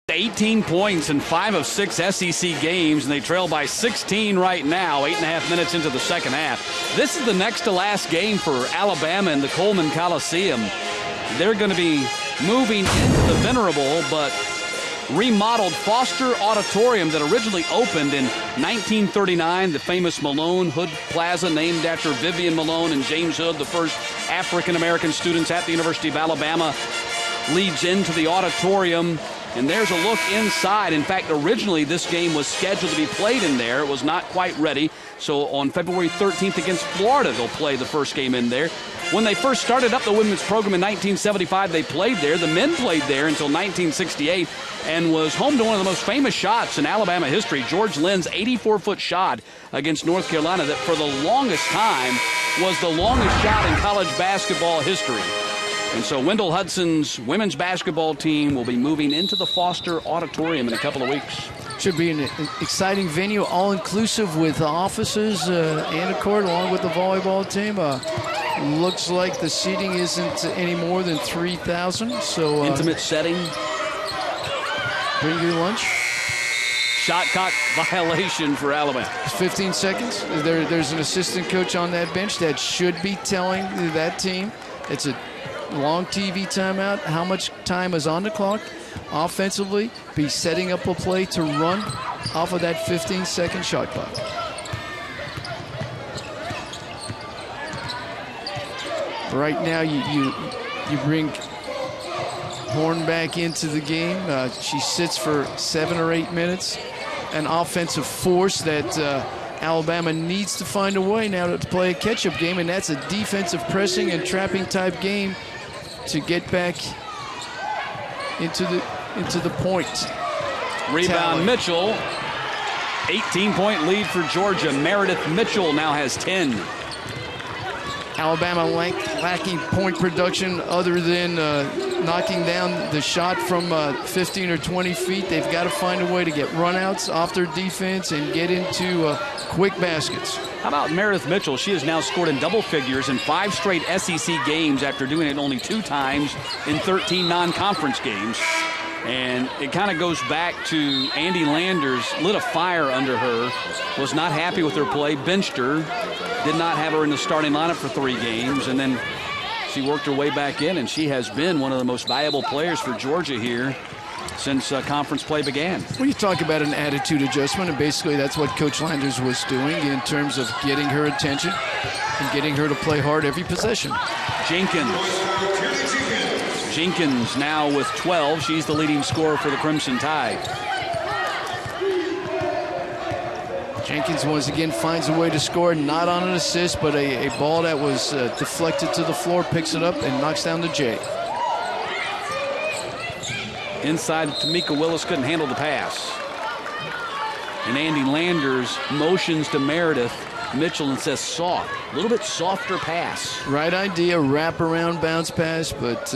$18 points in 5 of 6 SEC games, and they trail by 16 right now, 8.5 minutes into the second half. This is the next to last game for Alabama in the Coleman Coliseum. They're going to be moving into the venerable but remodeled Foster Auditorium that originally opened in 1939, the famous Malone Hood Plaza, named after Vivian Malone and James Hood, the first African-American students at the University of Alabama, leads into the auditorium. And there's a look inside. In fact, originally this game was scheduled to be played in there. It was not quite ready. So on February 13th against Florida, they'll play the first game in there. When they first started up the women's program in 1975, they played there. The men played there until 1968 and was home to one of the most famous shots in Alabama history, George Lynn's 84-foot shot against North Carolina that for the longest time was the longest shot in college basketball history. And so Wendell Hudson's women's basketball team will be moving into the Foster Auditorium in a couple of weeks. Should be an exciting venue, all-inclusive with offices and a court along with the volleyball team. Looks like the seating isn't any more than 3,000. So intimate setting. Bring your lunch. Shot clock violation for Alabama. 15 seconds. There's an assistant coach on that bench that should be telling that team it's a long TV timeout. How much time is on the clock? Offensively, be setting up a play to run off of that 15-second shot clock. Right now, you bring Horn back into the game. She sits for 7 or 8 minutes. An offensive force that Alabama needs to find a way now to play a catch-up game, and that's a defensive pressing and trapping type game to get back into the point. Rebound Mitchell. 18-point lead for Georgia. Meredith Mitchell now has 10. Alabama lacking point production other than knocking down the shot from 15 or 20 feet. They've got to find a way to get runouts off their defense and get into quick baskets. How about Meredith Mitchell? She has now scored in double figures in 5 straight SEC games after doing it only 2 times in 13 non-conference games. And it kind of goes back to Andy Landers, lit a fire under her, was not happy with her play, benched her, did not have her in the starting lineup for 3 games, and then she worked her way back in, and she has been one of the most valuable players for Georgia here since conference play began. Well, you talk about an attitude adjustment, and basically that's what Coach Landers was doing in terms of getting her attention and getting her to play hard every possession. Jenkins now with 12. She's the leading scorer for the Crimson Tide. Jenkins once again finds a way to score, not on an assist, but a ball that was deflected to the floor, picks it up and knocks down the J. Inside, Tamika Willis couldn't handle the pass. And Andy Landers motions to Meredith Mitchell and says soft, a little bit softer pass. Right idea, wrap around bounce pass, but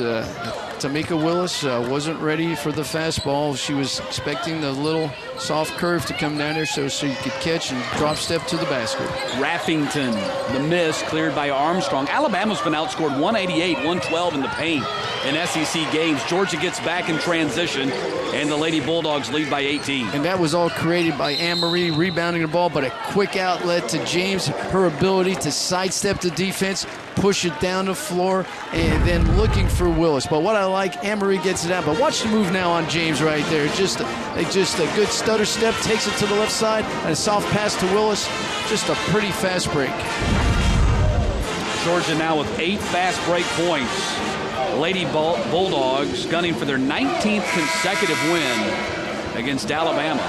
Tamika Willis wasn't ready for the fastball. She was expecting the little soft curve to come down there so she could catch and drop step to the basket. Raffington, the miss, cleared by Armstrong. Alabama's been outscored 188-112 in the paint in SEC games. Georgia gets back in transition, and the Lady Bulldogs lead by 18. And that was all created by Anne-Marie rebounding the ball, but a quick outlet to James, her ability to sidestep the defense, push it down the floor, and then looking for Willis. But what I like, Anne-Marie gets it out. But watch the move now on James right there. Just a good stutter step, takes it to the left side, and a soft pass to Willis. Just a pretty fast break. Georgia now with 8 fast break points. Lady Bulldogs gunning for their 19th consecutive win against Alabama.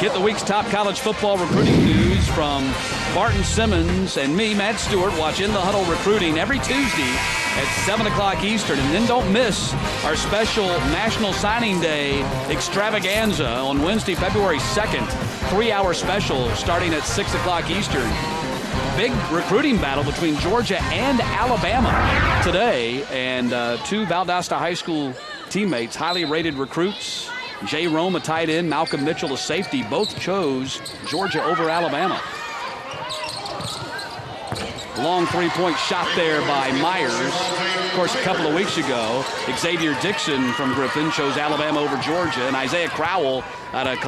Get the week's top college football recruiting news from Barton Simmons and me, Matt Stewart. Watch In the Huddle Recruiting every Tuesday at 7 o'clock Eastern. And then don't miss our special National Signing Day extravaganza on Wednesday, February 2nd. 3-hour special starting at 6 o'clock Eastern. Big recruiting battle between Georgia and Alabama today. And 2 Valdosta High School teammates, highly rated recruits, Jay Rome, a tight end, Malcolm Mitchell, a safety, both chose Georgia over Alabama. Long 3-point shot there by Myers. Of course, a couple of weeks ago, Xavier Dixon from Griffin chose Alabama over Georgia, and Isaiah Crowell out of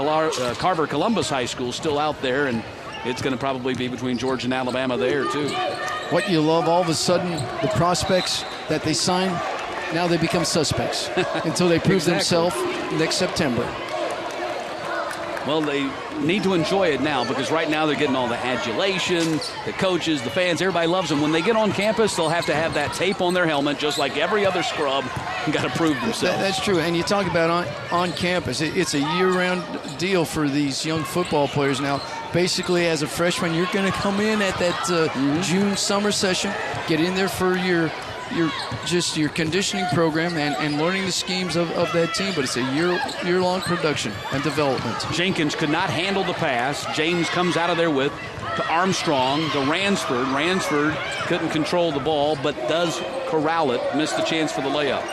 Carver Columbus High School still out there, and it's going to probably be between Georgia and Alabama there, too. What you love, all of a sudden, the prospects that they sign, now they become suspects until they prove themselves next September. Well, they need to enjoy it now because right now they're getting all the adulation, the coaches, the fans, everybody loves them. When they get on campus, they'll have to have that tape on their helmet just like every other scrub and got to prove themselves. That's true. And you talk about on campus, it's a year-round deal for these young football players now. Basically, as a freshman, you're going to come in at that June summer session, get in there for your conditioning program and learning the schemes of that team, but it's a year-long production and development. Jenkins could not handle the pass. James comes out of there with to Armstrong, to Ransford. Ransford couldn't control the ball, but does corral it, missed the chance for the layup.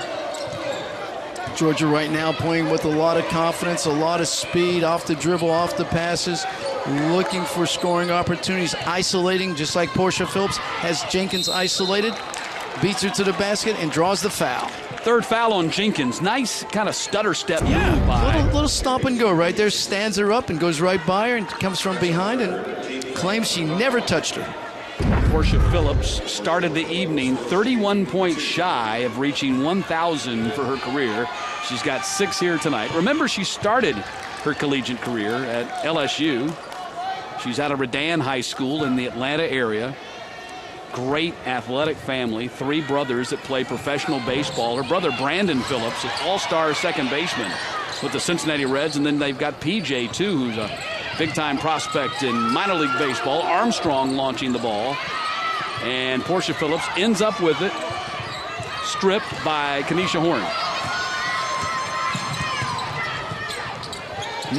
Georgia right now playing with a lot of confidence, a lot of speed, off the dribble, off the passes, looking for scoring opportunities, isolating, just like Portia Phillips has Jenkins isolated. Beats her to the basket and draws the foul. Third foul on Jenkins. Nice kind of stutter step move by. Little stop and go right there. Stands her up and goes right by her and comes from behind and claims she never touched her. Portia Phillips started the evening 31 points shy of reaching 1,000 for her career. She's got 6 here tonight. Remember, she started her collegiate career at LSU. She's out of Redan High School in the Atlanta area. Great athletic family, 3 brothers that play professional baseball. Her brother Brandon Phillips, an all-star second baseman with the Cincinnati Reds, and then they've got PJ too, who's a big-time prospect in minor league baseball. Armstrong launching the ball, and Portia Phillips ends up with it, stripped by Kenesha Horn.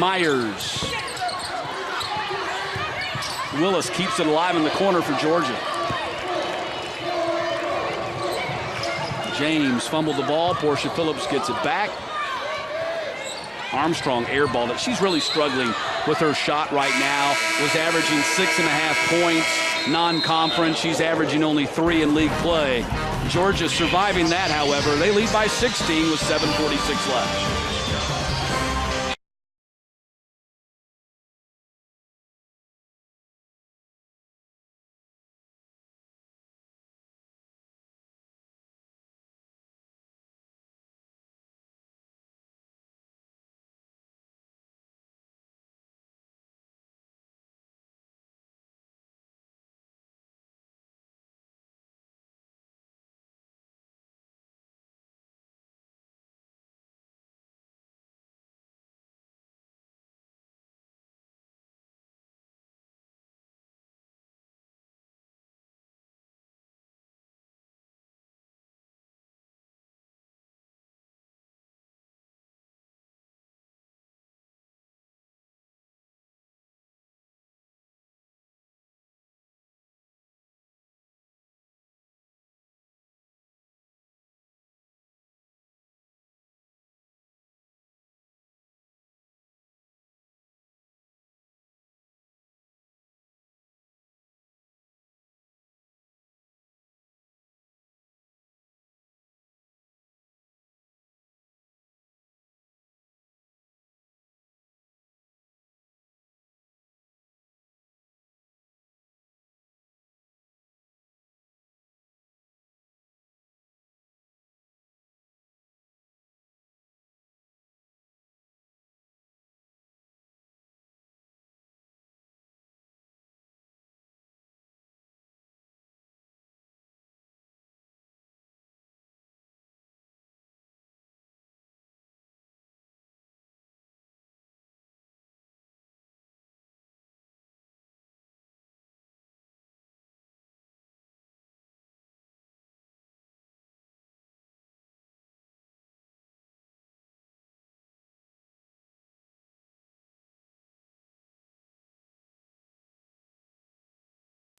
Myers. Willis keeps it alive in the corner for Georgia. James fumbled the ball. Portia Phillips gets it back. Armstrong airballed it. She's really struggling with her shot right now. Was averaging 6.5 points non-conference. She's averaging only 3 in league play. Georgia surviving that, however. They lead by 16 with 7:46 left.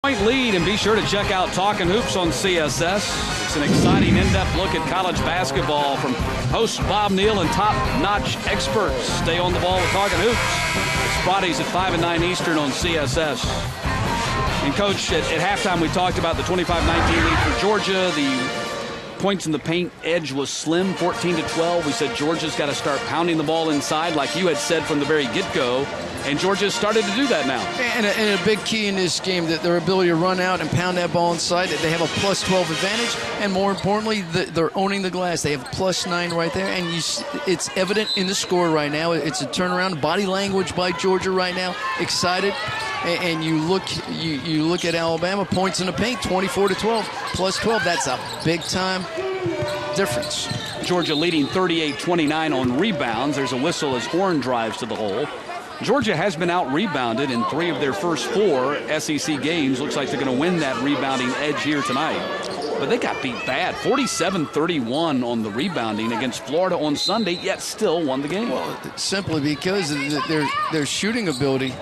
Point lead, and be sure to check out Talkin' Hoops on CSS. It's an exciting in-depth look at college basketball from host Bob Neal and top-notch experts. Stay on the ball with Talkin' Hoops. It's Fridays at 5 and 9 Eastern on CSS. And Coach, at halftime we talked about the 25-19 lead for Georgia, the Points in the paint edge was slim, 14-12. We said Georgia's got to start pounding the ball inside, like you had said from the very get-go. And Georgia's started to do that now. And a big key in this game, that their ability to run out and pound that ball inside. They have a plus 12 advantage, and more importantly, they're owning the glass. They have a plus 9 right there, and it's evident in the score right now. It's a turnaround. Body language by Georgia right now, excited. And you look at Alabama, points in the paint, 24-12, plus 12. That's a big-time difference. Georgia leading 38-29 on rebounds. There's a whistle as Horn drives to the hole. Georgia has been out-rebounded in 3 of their first 4 SEC games. Looks like they're going to win that rebounding edge here tonight. But they got beat bad, 47-31 on the rebounding against Florida on Sunday, yet still won the game. Well, simply because their shooting ability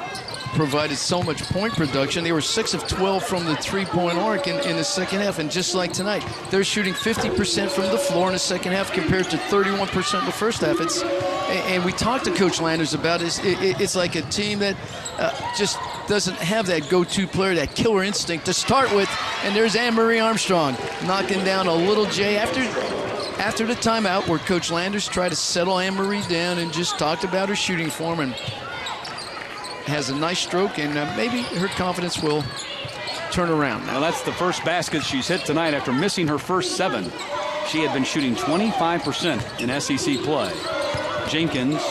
provided so much point production. They were 6 of 12 from the three-point arc in the second half, and just like tonight, they're shooting 50% from the floor in the second half compared to 31% in the first half. And we talked to Coach Landers about it. It's like a team that just doesn't have that go-to player, that killer instinct to start with. And there's Anne-Marie Armstrong knocking down a little J after the timeout, where Coach Landers tried to settle Anne-Marie down and just talked about her shooting form, and has a nice stroke, and maybe her confidence will turn around now. Well, that's the first basket she's hit tonight after missing her first 7. She had been shooting 25% in SEC play. Jenkins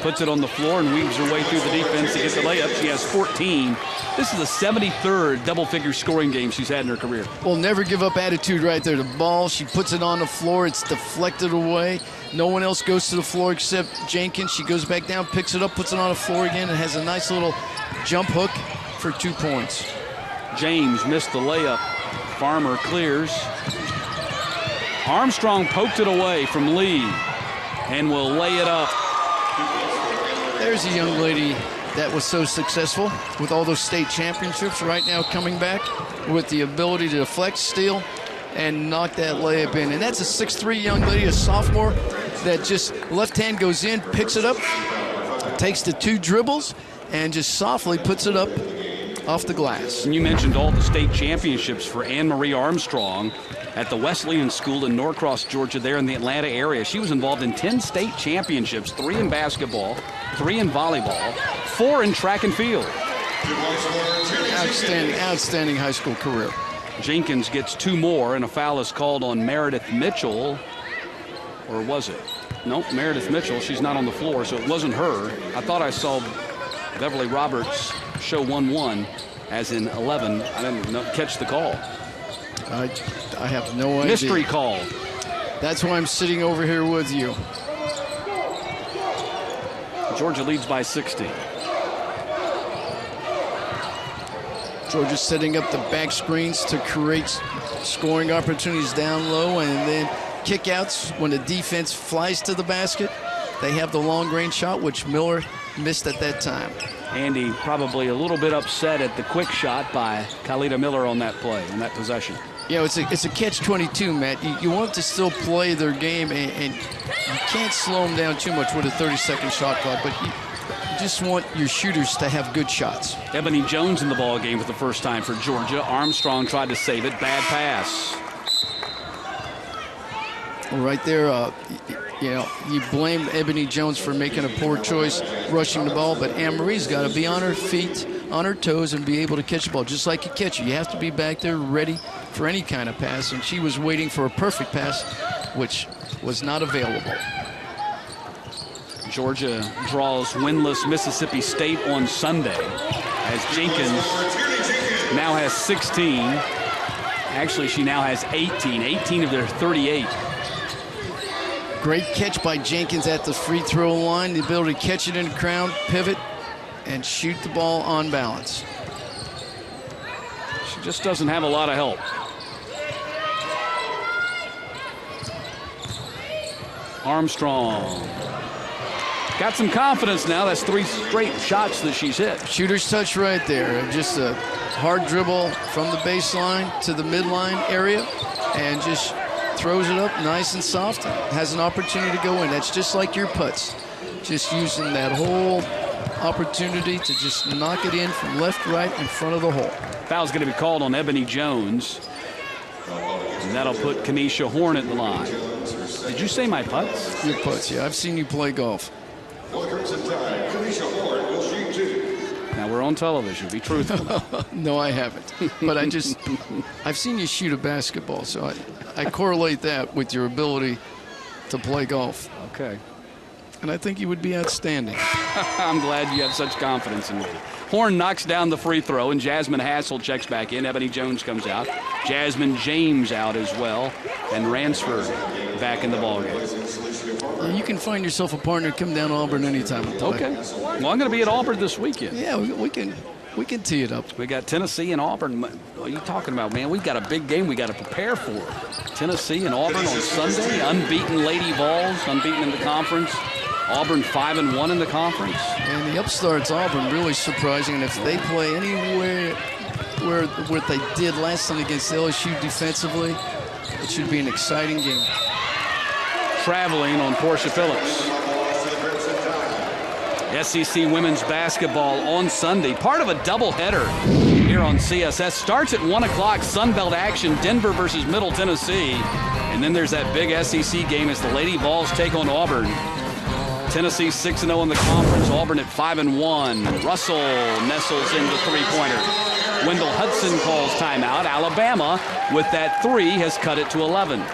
puts it on the floor and weaves her way through the defense to get the layup. She has 14. This is the 73rd double-figure scoring game she's had in her career. Well, never give up attitude right there. The ball, she puts it on the floor. It's deflected away. No one else goes to the floor except Jenkins. She goes back down, picks it up, puts it on the floor again, and has a nice little jump hook for 2 points. James missed the layup. Farmer clears. Armstrong poked it away from Lee and will lay it up. There's a young lady that was so successful with all those state championships, right now coming back with the ability to deflect, steal, and knock that layup in. And that's a 6'3" young lady, a sophomore, that just left hand goes in, picks it up, takes the 2 dribbles, and just softly puts it up off the glass. And you mentioned all the state championships for Anne-Marie Armstrong at the Wesleyan School in Norcross, Georgia, there in the Atlanta area. She was involved in 10 state championships, 3 in basketball, 3 in volleyball, 4 in track and field. Outstanding high school career. Jenkins gets 2 more, and a foul is called on Meredith Mitchell. Or was it? Nope, Meredith Mitchell. She's not on the floor, so it wasn't her. I thought I saw Beverly Roberts show 1-1 as in 11. I didn't catch the call. I have no idea. Mystery call. That's why I'm sitting over here with you. Georgia leads by 60. Georgia setting up the back screens to create scoring opportunities down low, and then kickouts when the defense flies to the basket. They have the long-range shot, which Miller missed at that time. Andy probably a little bit upset at the quick shot by Khalida Miller on that play, on that possession. Yeah, it's a catch-22, Matt. You want to still play their game, and you can't slow them down too much with a 30-second shot clock, but you just want your shooters to have good shots. Ebony Jones in the ball game for the first time for Georgia. Armstrong tried to save it. Bad pass. Well, right there, you blame Ebony Jones for making a poor choice rushing the ball, but Anne-Marie's got to be on her feet, on her toes, and be able to catch the ball. Just like you catch it, you have to be back there ready for any kind of pass, and she was waiting for a perfect pass, which was not available. Georgia draws winless Mississippi State on Sunday as Jenkins now has 16. Actually, she now has 18 of their 38. Great catch by Jenkins at the free throw line, the ability to catch it in the crowd, pivot, and shoot the ball on balance. She just doesn't have a lot of help. Armstrong got some confidence now. That's 3 straight shots that she's hit. Shooter's touch right there. Just a hard dribble from the baseline to the midline area and just throws it up nice and soft. Has an opportunity to go in. That's just like your putts. Just using that whole opportunity to just knock it in from left, right, in front of the hole. Foul's going to be called on Ebony Jones. And that'll put Kanisha Horn at the line. Did you say my putts? Your putts, yeah. I've seen you play golf. Now we're on television. Be truthful. No, I haven't. But I've seen you shoot a basketball, so I correlate that with your ability to play golf. Okay. And I think you would be outstanding. I'm glad you have such confidence in me. Horn knocks down the free throw, and Jasmine Hassel checks back in. Ebony Jones comes out. Jasmine James out as well. And Ransford back in the ballgame. You can find yourself a partner, come down to Auburn anytime. Okay. Well, I'm going to be at Auburn this weekend. Yeah, we can tee it up. We got Tennessee and Auburn. What are you talking about, man? We've got a big game we got to prepare for. Tennessee and Auburn on Sunday. Unbeaten Lady Vols, unbeaten in the conference. Auburn 5-1 in the conference. And the upstarts Auburn really surprising. And if they play anywhere where they did last time against LSU defensively, it should be an exciting game. Traveling on Portia Phillips. SEC women's basketball on Sunday. Part of a doubleheader here on CSS. Starts at 1 o'clock, Sunbelt action, Denver versus Middle Tennessee. And then there's that big SEC game as the Lady Vols take on Auburn. Tennessee 6-0 in the conference, Auburn at 5-1. Russell nestles in the three-pointer. Wendell Hudson calls timeout. Alabama, with that three, has cut it to 11.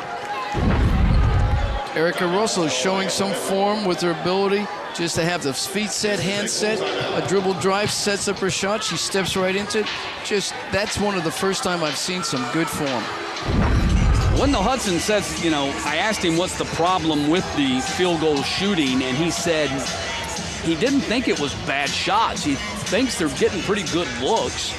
Erica Russell is showing some form with her ability just to have the feet set, hands set, a dribble drive, sets up her shot. She steps right into it. That's one of the first time I've seen some good form. Wendell Hudson says, I asked him what's the problem with the field goal shooting, and he said he didn't think it was bad shots. He thinks they're getting pretty good looks.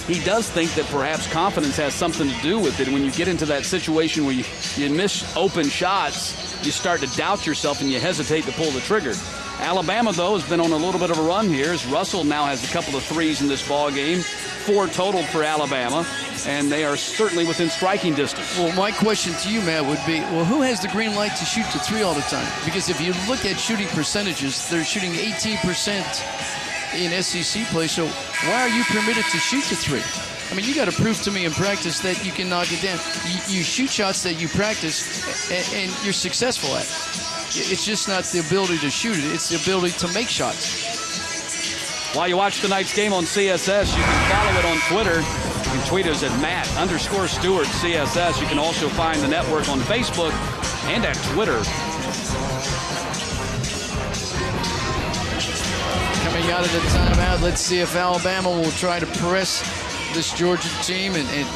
He does think that perhaps confidence has something to do with it. When you get into that situation where you miss open shots, you start to doubt yourself and you hesitate to pull the trigger. Alabama, though, has been on a little bit of a run here as Russell now has a couple of threes in this ball game. 4 total for Alabama, and they are certainly within striking distance. Well, my question to you, Matt, would be, who has the green light to shoot to three all the time? Because if you look at shooting percentages, they're shooting 18% in SEC play, so why are you permitted to shoot to three? I mean, you got to prove to me in practice that you can knock it down. You shoot shots that you practice, and you're successful at it. It's just not the ability to shoot it. It's the ability to make shots. While you watch tonight's game on CSS, you can follow it on Twitter. You can tweet us at Matt_Stewart CSS. You can also find the network on Facebook and at Twitter. Coming out of the timeout, let's see if Alabama will try to press this Georgia team and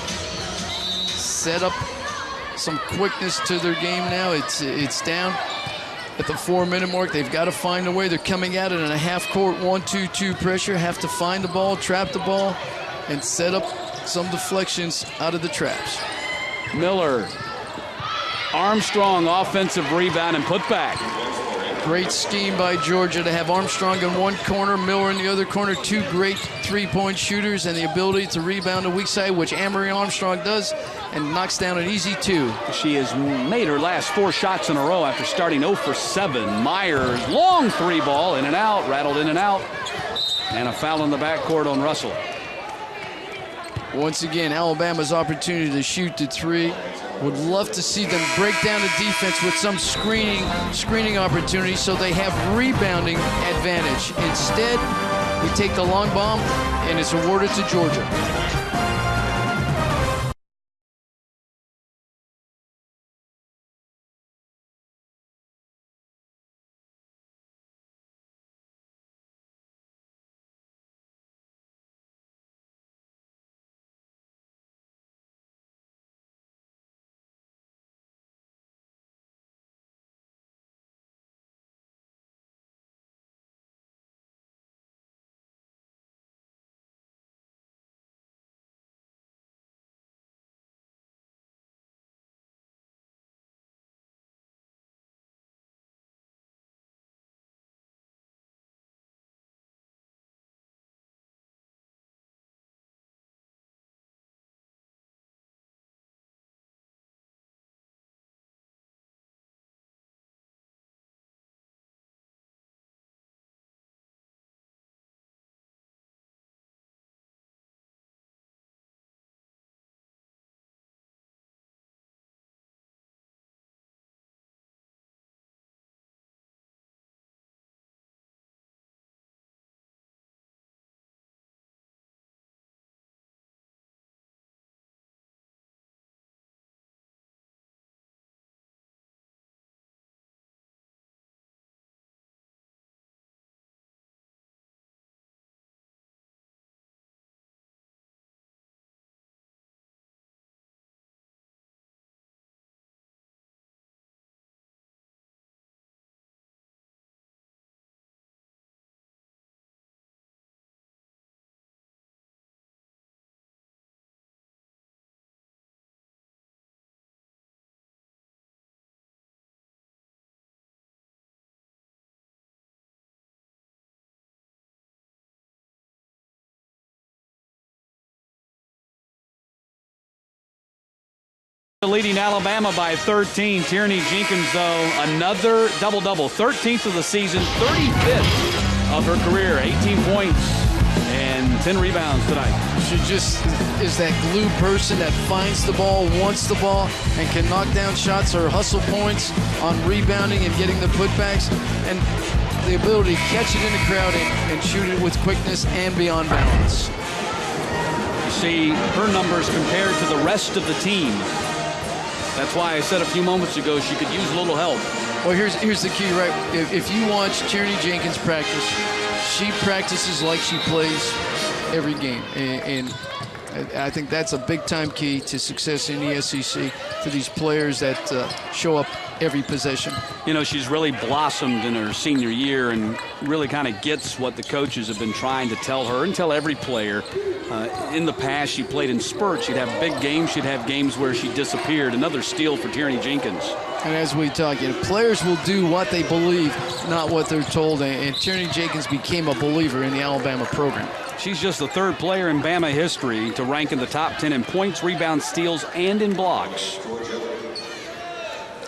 set up some quickness to their game now. It's down at the 4-minute mark. They've got to find a way. They're coming at it in a half-court 1-2-2 pressure. Have to find the ball, trap the ball, and set up some deflections out of the traps. Miller, Armstrong, offensive rebound and put back. Great scheme by Georgia to have Armstrong in one corner, Miller in the other corner. 2 great three-point shooters and the ability to rebound the weak side, which Amory Armstrong does, and knocks down an easy 2. She has made her last 4 shots in a row after starting 0 for 7. Myers, long 3 ball, in and out, rattled in and out. And a foul in the backcourt on Russell. Once again, Alabama's opportunity to shoot to 3. Would love to see them break down the defense with some screening opportunities so they have rebounding advantage. Instead, we take the long bomb, and it's awarded to Georgia. Leading Alabama by 13. Tierney Jenkins, though, another double-double. 13th of the season, 35th of her career. 18 points and 10 rebounds tonight. She just is that glue person that finds the ball, wants the ball, and can knock down shots or hustle points on rebounding and getting the putbacks. And the ability to catch it in the crowd and shoot it with quickness and beyond balance. You see her numbers compared to the rest of the team. That's why I said a few moments ago she could use a little help. Well, here's the key, right? If you watch Tierney Jenkins practice, she practices like she plays every game. And I think that's a big-time key to success in the SEC, to these players that show up every possession. You know, she's really blossomed in her senior year and really kind of gets what the coaches have been trying to tell her and tell every player. In the past, she played in spurts. She'd have big games. She'd have games where she disappeared. Another steal for Tierney Jenkins. And as we talk, players will do what they believe, not what they're told. And Tierney Jenkins became a believer in the Alabama program. She's just the third player in Bama history to rank in the top 10 in points, rebounds, steals, and in blocks.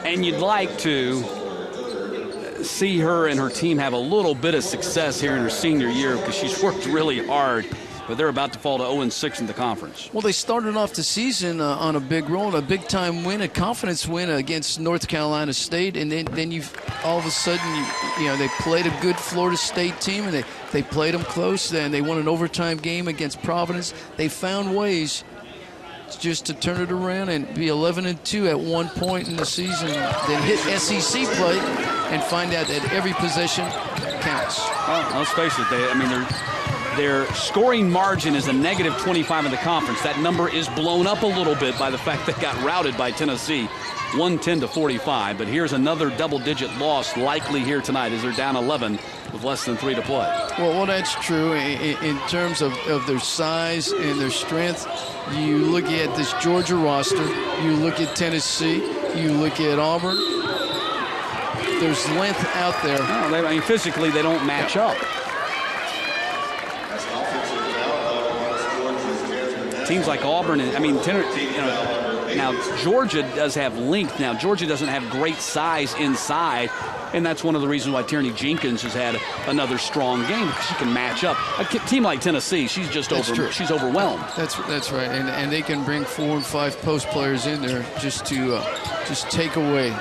And you'd like to see her and her team have a little bit of success here in her senior year because she's worked really hard, but they're about to fall to 0-6 in the conference. Well, they started off the season on a big roll, a big-time win, a confidence win against North Carolina State, and then you all of a sudden, they played a good Florida State team, and they played them close, and they won an overtime game against Providence. They found ways just to turn it around and be 11-2 at one point in the season, then hit SEC play and find out that every possession counts. Well, let's face it, their scoring margin is a -25 in the conference. That number is blown up a little bit by the fact they got routed by Tennessee, 110-45. But here's another double-digit loss likely here tonight as they're down 11 with less than 3 to play. Well, that's true in terms of their size and their strength. You look at this Georgia roster, you look at Tennessee, you look at Auburn. There's length out there. No, physically they don't match up. Teams like Auburn, now Georgia does have length. Now Georgia doesn't have great size inside, and that's one of the reasons why Tierney Jenkins has had another strong game, because she can match up. A team like Tennessee, she's just she's overwhelmed. That's right, and they can bring 4 and 5 post players in there just to take away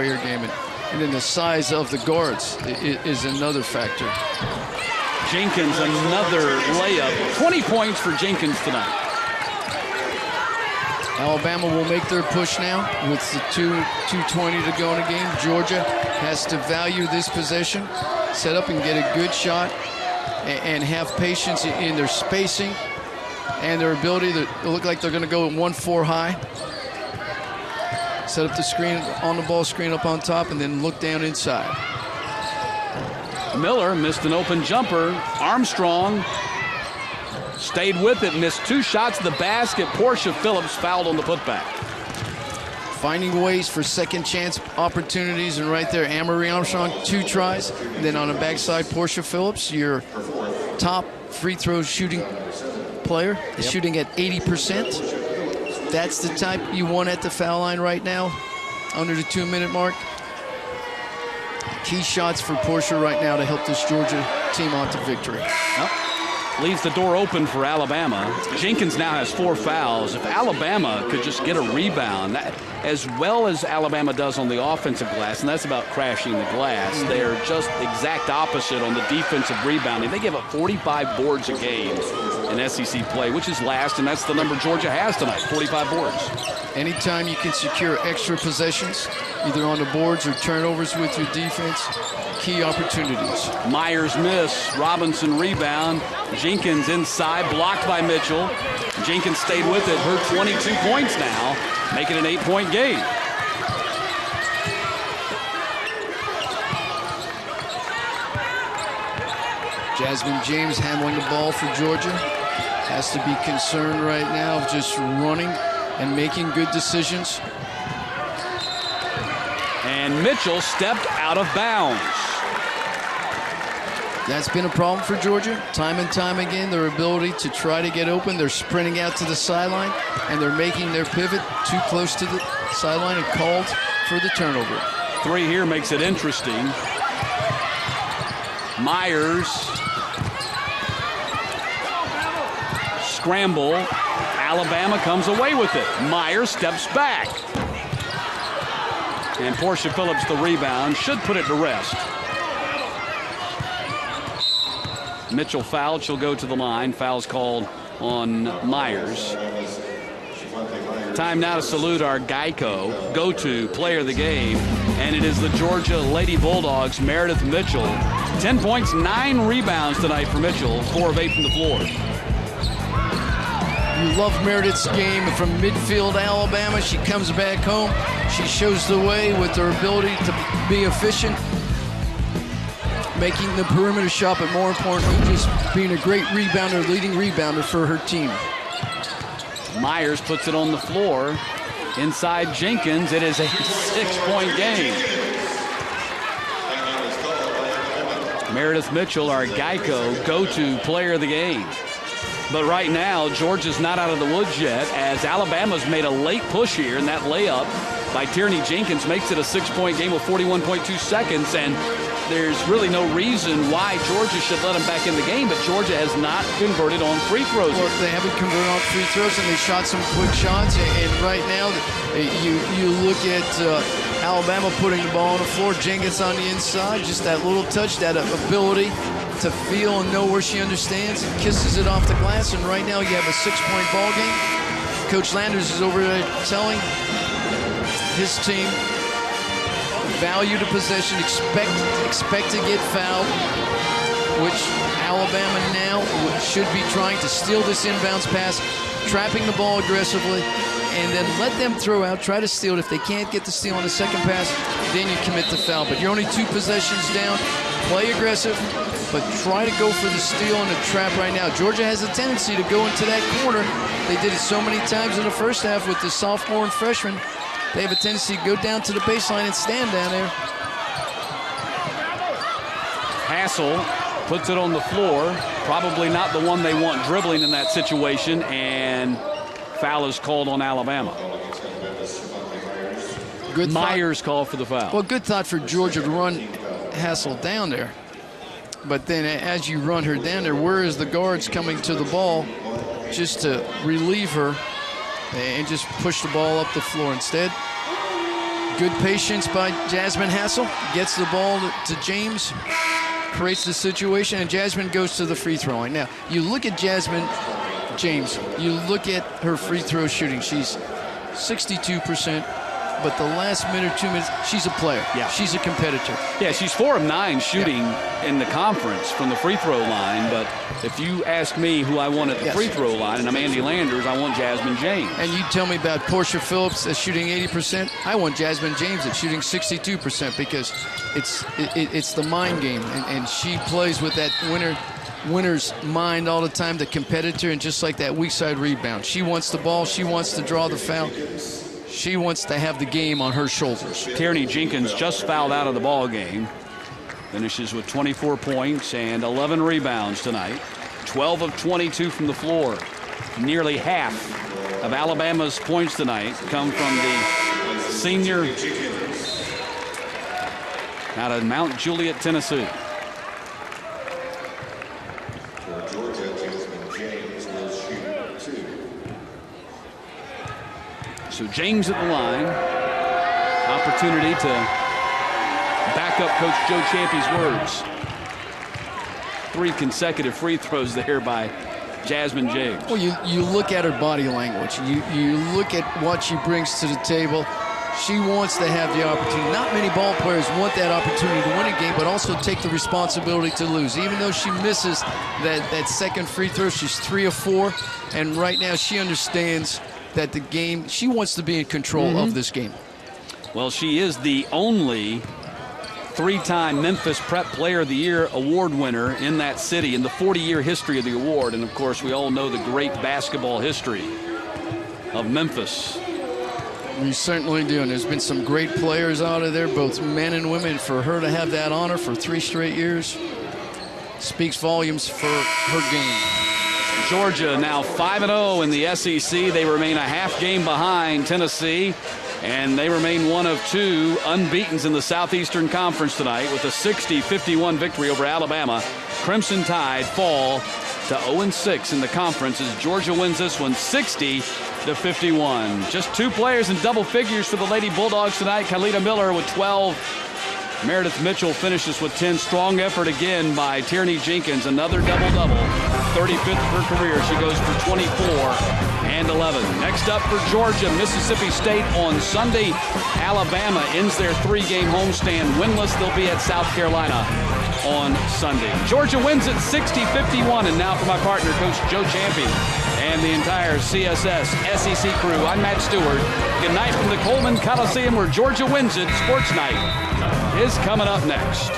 your game, and then the size of the guards is another factor. Jenkins, another layup. 20 points for Jenkins tonight. Alabama will make their push now with the 2:20 to go in the game. Georgia has to value this possession, set up and get a good shot, and have patience in their spacing and their ability to look like they're going to go 1-4 high. Set up the screen, on the ball screen up on top, and then look down inside. Miller missed an open jumper. Armstrong stayed with it, missed 2 shots to the basket. Portia Phillips fouled on the putback. Finding ways for second chance opportunities, and right there, Amory Armstrong, 2 tries. And then on the backside, Portia Phillips, your top free throw shooting player, is shooting at 80%. That's the type you want at the foul line right now, under the 2-minute mark. Key shots for Portia right now to help this Georgia team on to victory. Leaves the door open for Alabama. Jenkins now has 4 fouls. If Alabama could just get a rebound, as well as Alabama does on the offensive glass, and that's about crashing the glass, they're just exact opposite on the defensive rebounding. They give up 45 boards a game in SEC play, which is last, and that's the number Georgia has tonight, 45 boards. Anytime you can secure extra possessions, either on the boards or turnovers with your defense, key opportunities. Myers miss, Robinson rebound. Jenkins inside, blocked by Mitchell. Jenkins stayed with it, her 22 points now, making an 8-point game. Jasmine James handling the ball for Georgia. Has to be concerned right now of just running and making good decisions. And Mitchell stepped out of bounds. That's been a problem for Georgia. Time and time again, their ability to try to get open. They're sprinting out to the sideline, and they're making their pivot too close to the sideline and called for the turnover. 3 here makes it interesting. Myers. Scramble. Alabama comes away with it. Myers steps back. And Portia Phillips, the rebound, should put it to rest. Mitchell fouled. She'll go to the line. Foul's called on Myers. Time now to salute our Geico go-to player of the game, and it is the Georgia Lady Bulldogs, Meredith Mitchell. 10 points, 9 rebounds tonight for Mitchell, 4 of 8 from the floor. You love Meredith's game from midfield Alabama. She comes back home. She shows the way with her ability to be efficient, making the perimeter shot, but more importantly, just being a great rebounder, leading rebounder for her team. Myers puts it on the floor. Inside Jenkins, it is a 6-point game. Meredith Mitchell, our Geico go-to player of the game. But right now, Georgia's not out of the woods yet, as Alabama's made a late push here, and that layup by Tierney Jenkins makes it a 6-point game with 41.2 seconds, and there's really no reason why Georgia should let them back in the game, but Georgia has not converted on free throws. Well, they haven't converted on free throws, and they shot some quick shots, and right now, you look at Alabama putting the ball on the floor, Jenkins on the inside, just that little touch, that ability to feel and know where she understands, kisses it off the glass, and right now you have a 6-point ball game. Coach Landers is over there telling his team, value the possession, expect to get fouled, which Alabama now should be trying to steal this inbounds pass, trapping the ball aggressively, and then let them throw out, try to steal it. If they can't get the steal on the second pass, then you commit the foul. But you're only 2 possessions down. Play aggressive, but try to go for the steal and the trap right now. Georgia has a tendency to go into that corner. They did it so many times in the first half with the sophomore and freshman. They have a tendency to go down to the baseline and stand down there. Hassel puts it on the floor. Probably not the one they want dribbling in that situation, and foul is called on Alabama. Good Myers called for the foul. Well, good thought for Georgia to run Hassel down there. But then as you run her down there, where is the guards coming to the ball just to relieve her and just push the ball up the floor instead? Good patience by Jasmine Hassel. Gets the ball to James, creates the situation, and Jasmine goes to the free throw line. Now, you look at Jasmine James, you look at her free throw shooting. She's 62%. But the last minute or 2 minutes, she's a player. Yeah. She's a competitor. Yeah, she's 4 of 9 shooting in the conference from the free throw line. But if you ask me who I want at the free throw line, and I'm Andy Landers, I want Jasmine James. And you tell me about Portia Phillips that's shooting 80%. I want Jasmine James that's shooting 62% because it's the mind game. And she plays with that winner's mind all the time, the competitor, and just like that weak side rebound. She wants the ball. She wants to draw the foul. She wants to have the game on her shoulders. Tierney Jenkins just fouled out of the ball game. Finishes with 24 points and 11 rebounds tonight. 12 of 22 from the floor. Nearly half of Alabama's points tonight come from the senior out of Mount Juliet, Tennessee. So James at the line. Opportunity to back up Coach Joe Champy's words. 3 consecutive free throws there by Jasmine James. Well, you look at her body language. You look at what she brings to the table. She wants to have the opportunity. Not many ball players want that opportunity to win a game, but also take the responsibility to lose. Even though she misses that second free throw, she's 3 of 4. And right now she understands that the game, she wants to be in control of this game. Well, she is the only 3-time Memphis Prep Player of the Year award winner in that city in the 40-year history of the award. And, of course, we all know the great basketball history of Memphis. We certainly do, and there's been some great players out of there, both men and women. For her to have that honor for 3 straight years, speaks volumes for her game. Georgia now 5-0 in the SEC. They remain a half game behind Tennessee, and they remain one of two unbeatens in the Southeastern Conference tonight with a 60-51 victory over Alabama. Crimson Tide fall to 0-6 in the conference as Georgia wins this one 60-51. Just two players in double figures for the Lady Bulldogs tonight. Khalida Miller with 12. Meredith Mitchell finishes with 10. Strong effort again by Tierney Jenkins. Another double-double. 35th of her career. She goes for 24 and 11. Next up for Georgia, Mississippi State on Sunday. Alabama ends their three-game homestand winless. They'll be at South Carolina on Sunday. Georgia wins it 60-51. And now for my partner, Coach Joe Champion, and the entire CSS SEC crew, I'm Matt Stewart. Good night from the Coleman Coliseum where Georgia wins it. Sports Night is coming up next.